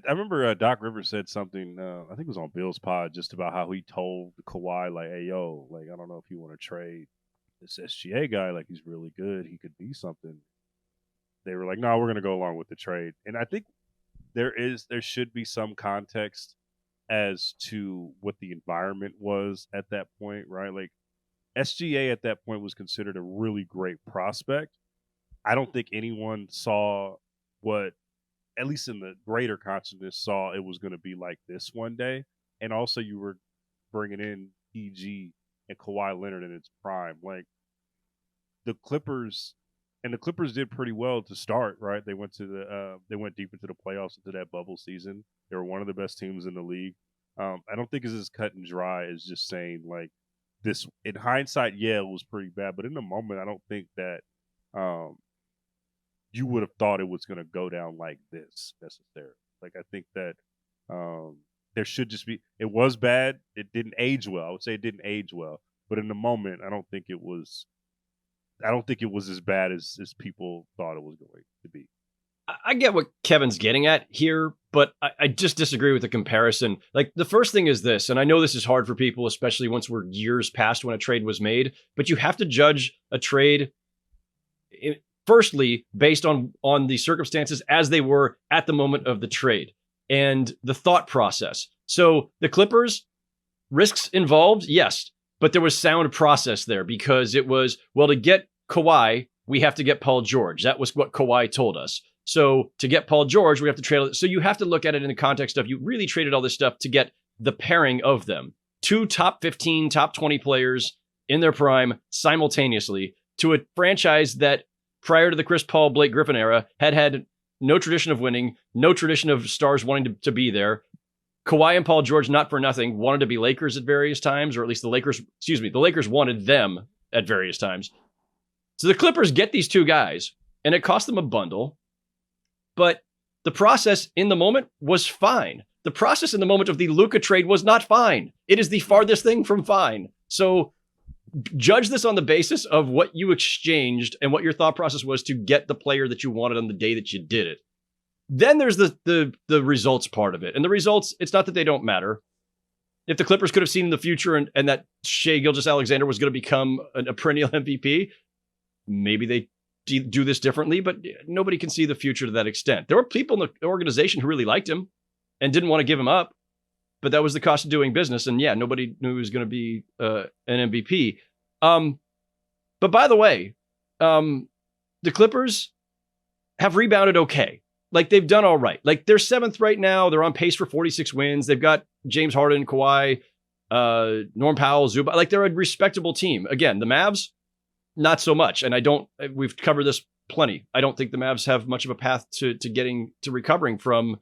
remember Doc Rivers said something, I think it was on Bill's pod, just about how he told Kawhi, like, hey, yo, like, I don't know if you want to trade this SGA guy. Like, he's really good. He could be something. They were like, no, we're going to go along with the trade. And I think there should be some context as to what the environment was at that point, right? Like, SGA at that point was considered a really great prospect. I don't think anyone saw what, at least in the greater consciousness, saw it was going to be like this one day. And also you were bringing in PG and Kawhi Leonard in its prime. Like, the Clippers did pretty well to start, right? They went deep into the playoffs, into that bubble season. They were one of the best teams in the league. I don't think it's as cut and dry as just saying, like, this, in hindsight, yeah, it was pretty bad. But in the moment, I don't think that you would have thought it was going to go down like this necessarily. Like, I think that there should just be, it was bad. It didn't age well. I would say it didn't age well. But in the moment, I don't think it was as bad as people thought it was going to be. I get what Kevin's getting at here, but I just disagree with the comparison. Like, the first thing is this, and I know this is hard for people, especially once we're years past when a trade was made, but you have to judge a trade firstly based on the circumstances as they were at the moment of the trade and the thought process. So the Clippers risks involved, yes, but there was sound process there because it was, well, to get Kawhi, we have to get Paul George. That was what Kawhi told us. So to get Paul George, we have to trade. So you have to look at it in the context of you really traded all this stuff to get the pairing of them. 2 top 15, top 20 players in their prime simultaneously to a franchise that prior to the Chris Paul, Blake Griffin era had no tradition of winning, no tradition of stars wanting to be there. Kawhi and Paul George, not for nothing, wanted to be Lakers at various times, or at least the Lakers wanted them at various times. So the Clippers get these 2 guys, and it cost them a bundle, but the process in the moment was fine. The process in the moment of the Luka trade was not fine. It is the farthest thing from fine. So judge this on the basis of what you exchanged and what your thought process was to get the player that you wanted on the day that you did it. Then there's the results part of it. And the results, it's not that they don't matter. If the Clippers could have seen in the future and that Shai Gilgeous-Alexander was going to become a perennial MVP, maybe they do this differently, but nobody can see the future to that extent. There were people in the organization who really liked him and didn't want to give him up, but that was the cost of doing business. And yeah, nobody knew he was going to be an MVP. But by the way, the Clippers have rebounded okay. Like, they've done all right. Like, they're 7th right now. They're on pace for 46 wins. They've got James Harden, Kawhi, Norm Powell, Zubac. Like, they're a respectable team. Again, the Mavs, not so much. And we've covered this plenty. I don't think the Mavs have much of a path to recovering from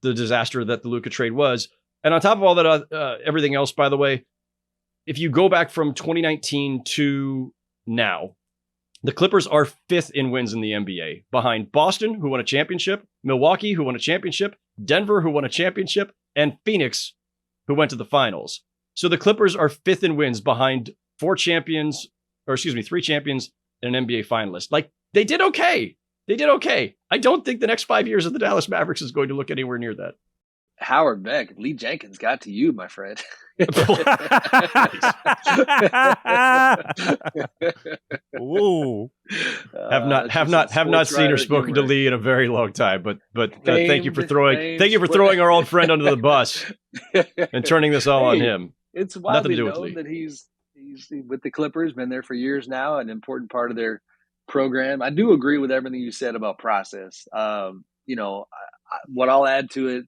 the disaster that the Luka trade was. And on top of all that, everything else, by the way, if you go back from 2019 to now, the Clippers are 5th in wins in the NBA, behind Boston, who won a championship, Milwaukee, who won a championship, Denver, who won a championship, and Phoenix, who went to the finals. So the Clippers are 5th in wins behind 3 champions and an NBA finalist. Like, they did okay. They did okay. I don't think the next 5 years of the Dallas Mavericks is going to look anywhere near that. Howard, Beck, Lee Jenkins got to you, my friend. Ooh. Have not seen or spoken to Lee in a very long time, but thank you for throwing our old friend under the bus and turning this all on him. It's widely known that he's with the Clippers, been there for years now, an important part of their program. I do agree with everything you said about process. What I'll add to it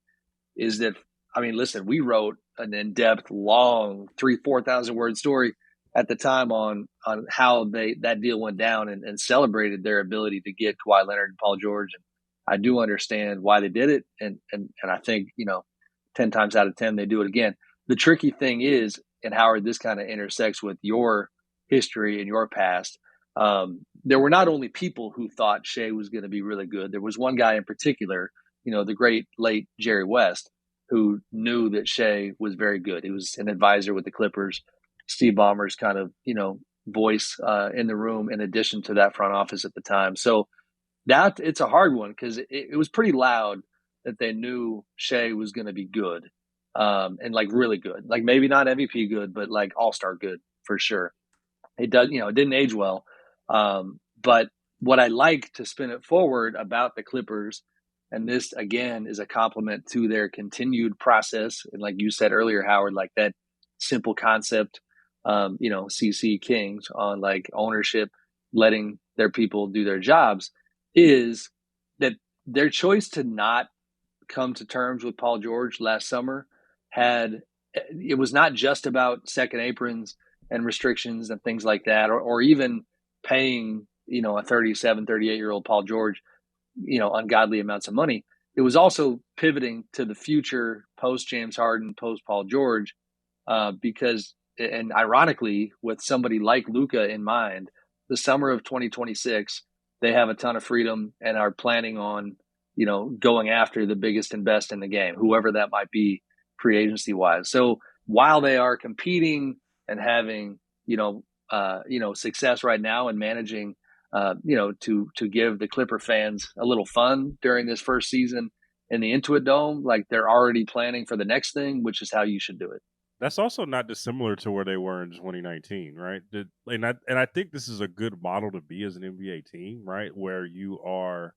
is that, I mean, listen, we wrote an in-depth, long 3,000-4,000 word story at the time on how that deal went down and celebrated their ability to get Kawhi Leonard and Paul George. And I do understand why they did it. And I think, 10 times out of 10, they do it again. The tricky thing is, and Howard, this kind of intersects with your history and your past. There were not only people who thought Shai was going to be really good. There was one guy in particular, the great late Jerry West, who knew that Shai was very good. He was an advisor with the Clippers, Steve Ballmer's kind of, voice in the room in addition to that front office at the time. So that it's a hard one because it was pretty loud that they knew Shai was going to be good and like really good, like maybe not MVP good, but like all-star good for sure. It does, it didn't age well. But what I like to spin it forward about the Clippers, and this, again, is a compliment to their continued process. And like you said earlier, Howard, like that simple concept, CC Kings on like ownership, letting their people do their jobs, is that their choice to not come to terms with Paul George last summer it was not just about second aprons and restrictions and things like that, or even paying, a 37, 38-year-old Paul George, ungodly amounts of money. It was also pivoting to the future post James Harden, post Paul George, because, and ironically, with somebody like Luka in mind, the summer of 2026, they have a ton of freedom and are planning on, going after the biggest and best in the game, whoever that might be free agency wise. So while they are competing and having, success right now and managing, to give the Clipper fans a little fun during this first season in the Intuit Dome, like they're already planning for the next thing, which is how you should do it. That's also not dissimilar to where they were in 2019, right? And I think this is a good model to be as an NBA team, right? Where you are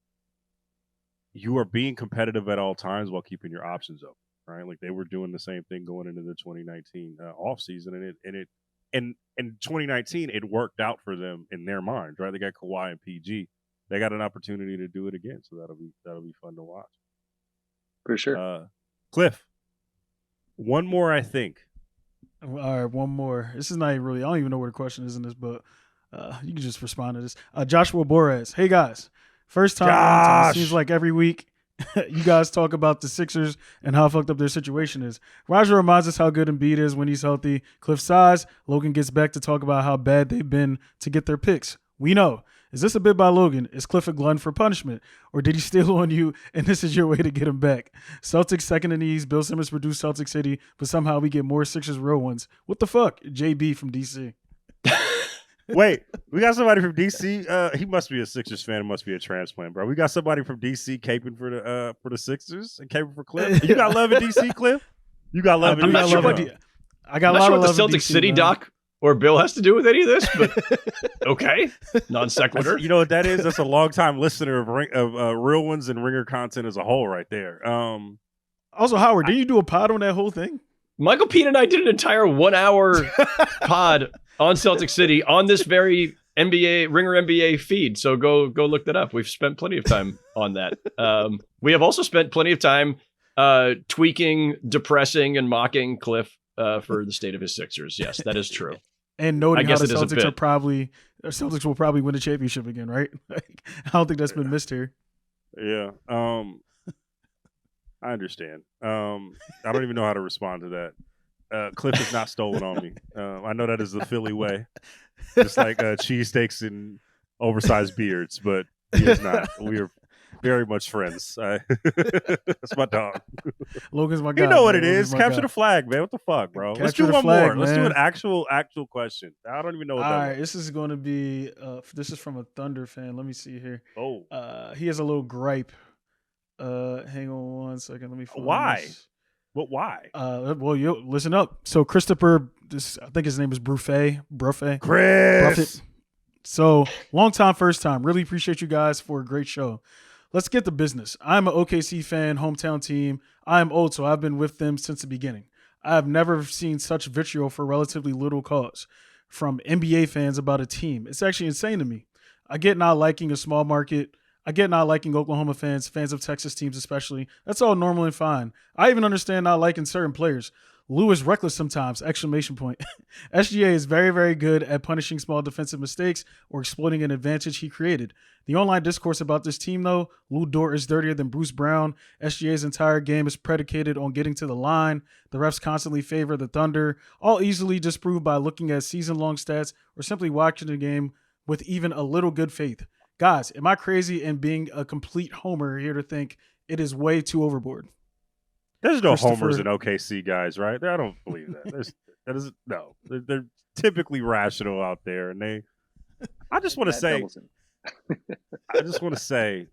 being competitive at all times while keeping your options open. right? Like they were doing the same thing going into the 2019 offseason, and in 2019 it worked out for them in their minds, right? They got Kawhi and PG. They got an opportunity to do it again, so that'll be fun to watch for sure. Cliff, one more, I think. All right, one more. This is not even really. I don't even know where the question is in this, but you can just respond to this. Joshua Boras. Hey guys, first time. Long time. Seems like every week you guys talk about the Sixers and how fucked up their situation is. Roger reminds us how good Embiid is when he's healthy. Cliff sighs. Logan gets Beck to talk about how bad they've been to get their picks. We know. Is this a bit by Logan? Is Cliff a glutton for punishment? Or did he steal on you and this is your way to get him back? Celtics second in the East. Bill Simmons produced Celtic City, but somehow we get more Sixers real ones. What the fuck? JB from DC. Wait, we got somebody from DC. He must be a Sixers fan. It must be a transplant, bro. We got somebody from DC caping for the Sixers and caping for Cliff. You got love in DC, Cliff? You got love in DC? I got a lot of love what the Celtic City doc or Bill has to do with any of this, but okay. Non sequitur. You know what that is? That's a longtime listener of Real Ones and Ringer content as a whole right there. Also, Howard, didn't you do a pod on that whole thing? Michael Pete and I did an entire 1 hour pod on Celtic City on this very Ringer NBA feed. So go look that up. We've spent plenty of time on that. We have also spent plenty of time tweaking, depressing, and mocking Cliff for the state of his Sixers. Yes, that is true. And noting how the Celtics will probably win the championship again, right? I don't think that's been missed here. Yeah. I understand. I don't even know how to respond to that. Cliff is not stolen on me. I know that is the Philly way. Just like cheesesteaks and oversized beards, but he is not. We are very much friends. That's my dog. Logan's my guy. You know what it is. Capture the flag, man. What the fuck, bro? Let's do one more. Man. Let's do an actual question. I don't even know what that is. All right, this is going to be, this is from a Thunder fan. Let me see here. Oh. He has a little gripe. Hang on one second. Let me find Why? this. But why? Well, you listen up. So Christopher, I think his name is Bruffet. Chris. So long time, first time. Really appreciate you guys for a great show. Let's get to business. I'm an OKC fan, hometown team. I am old, so I've been with them since the beginning. I have never seen such vitriol for relatively little cause from NBA fans about a team. It's actually insane to me. I get not liking a small market. I get not liking Oklahoma fans of Texas teams especially. That's all normal and fine. I even understand not liking certain players. Lou is reckless sometimes, ! SGA is very, very good at punishing small defensive mistakes or exploiting an advantage he created. The online discourse about this team, though, Lou Dort is dirtier than Bruce Brown. SGA's entire game is predicated on getting to the line. The refs constantly favor the Thunder, all easily disproved by looking at season-long stats or simply watching the game with even a little good faith. Guys, am I crazy in being a complete homer here to think it is way too overboard? There's no homers in OKC, guys, right? I don't believe that. No. They're typically rational out there, and I just want to say,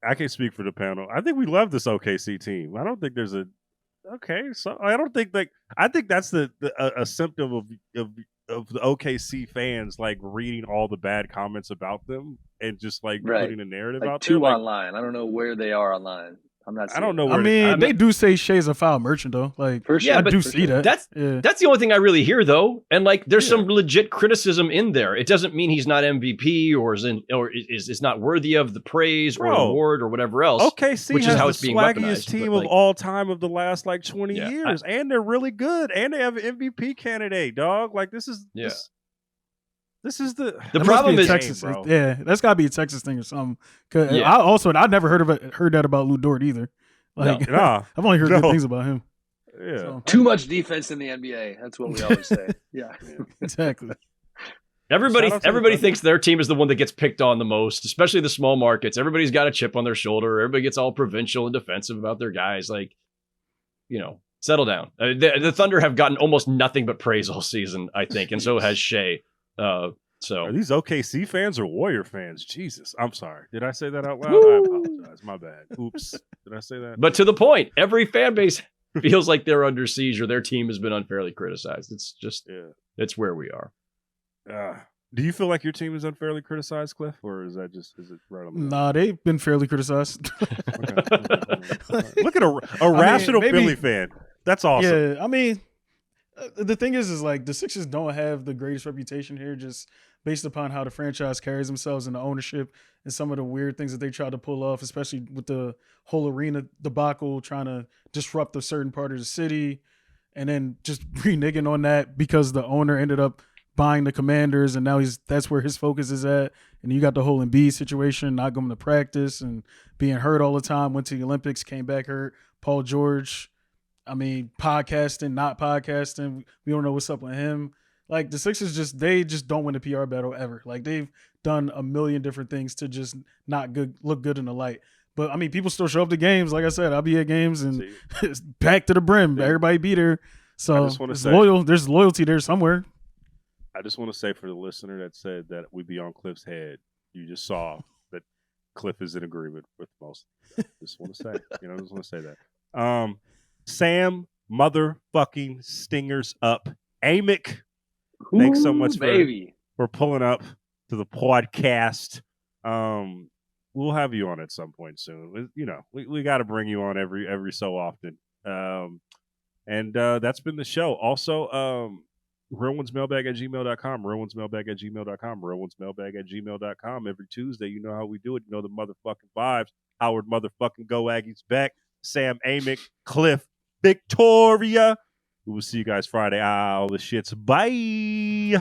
I can't speak for the panel. I think we love this OKC team. I don't think there's I think that's a symptom of the OKC fans like reading all the bad comments about them and just like putting a narrative out there. Online. I don't know where they are online. I'm not. I don't know. They do say Shea's a foul merchant though. Like, for sure. I do see that. That's the only thing I really hear though. And like, there's some legit criticism in there. It doesn't mean he's not MVP or is not worthy of the praise or award or whatever else. OKC which is how it's being swaggiest team of all time of the last like 20 years, and they're really good, and they have an MVP candidate. Dog, like this is This is the problem is Texas. Bro. Yeah, that's got to be a Texas thing or something. Cause I never heard that about Lou Dort either. Like, I've only heard good things about him. Yeah, so. Too much defense in the NBA. That's what we always say. Yeah, exactly. Everybody thinks their team is the one that gets picked on the most, especially the small markets. Everybody's got a chip on their shoulder. Everybody gets all provincial and defensive about their guys. Like, settle down. The Thunder have gotten almost nothing but praise all season, I think, and so has Shea. So are these OKC fans or Warrior fans? Jesus, I'm sorry. Did I say that out loud? I apologize. My bad. Oops. Did I say that? But to the point, every fan base feels like they're under siege or their team has been unfairly criticized. It's just, it's where we are. Do you feel like your team is unfairly criticized, Cliff, or is it right on the line? Nah, they've been fairly criticized. Okay. Look at a rational Philly fan. That's awesome. Yeah, I mean, the thing is like the Sixers don't have the greatest reputation here, just based upon how the franchise carries themselves and the ownership and some of the weird things that they try to pull off, especially with the whole arena debacle, trying to disrupt a certain part of the city, and then just reneging on that because the owner ended up buying the Commanders, and now that's where his focus is at. And you got the whole Embiid situation, not going to practice and being hurt all the time. Went to the Olympics, came back hurt. Paul George, I mean, podcasting, not podcasting. We don't know what's up with him. Like the Sixers they just don't win the PR battle ever. Like they've done a million different things to just not look good in the light. But I mean, people still show up to games. Like I said, I'll be at games and it's back to the brim. Yeah. Everybody be there. So there's loyalty there somewhere. I just want to say for the listener that said that we'd be on Cliff's head, you just saw that Cliff is in agreement with most. Just want to say, just want to say that. Sam motherfucking Stingers up. Amick, thanks so much for pulling up to the podcast. We'll have you on at some point soon. We got to bring you on every so often. And that's been the show. Also, realonesmailbag@gmail.com, realonesmailbag@gmail.com, realonesmailbag@gmail.com. Every Tuesday, you know how we do it. You know the motherfucking vibes. Howard motherfucking Go Aggies Beck, Sam Amick, Cliff, Victoria. We will see you guys Friday. All the shits. Bye.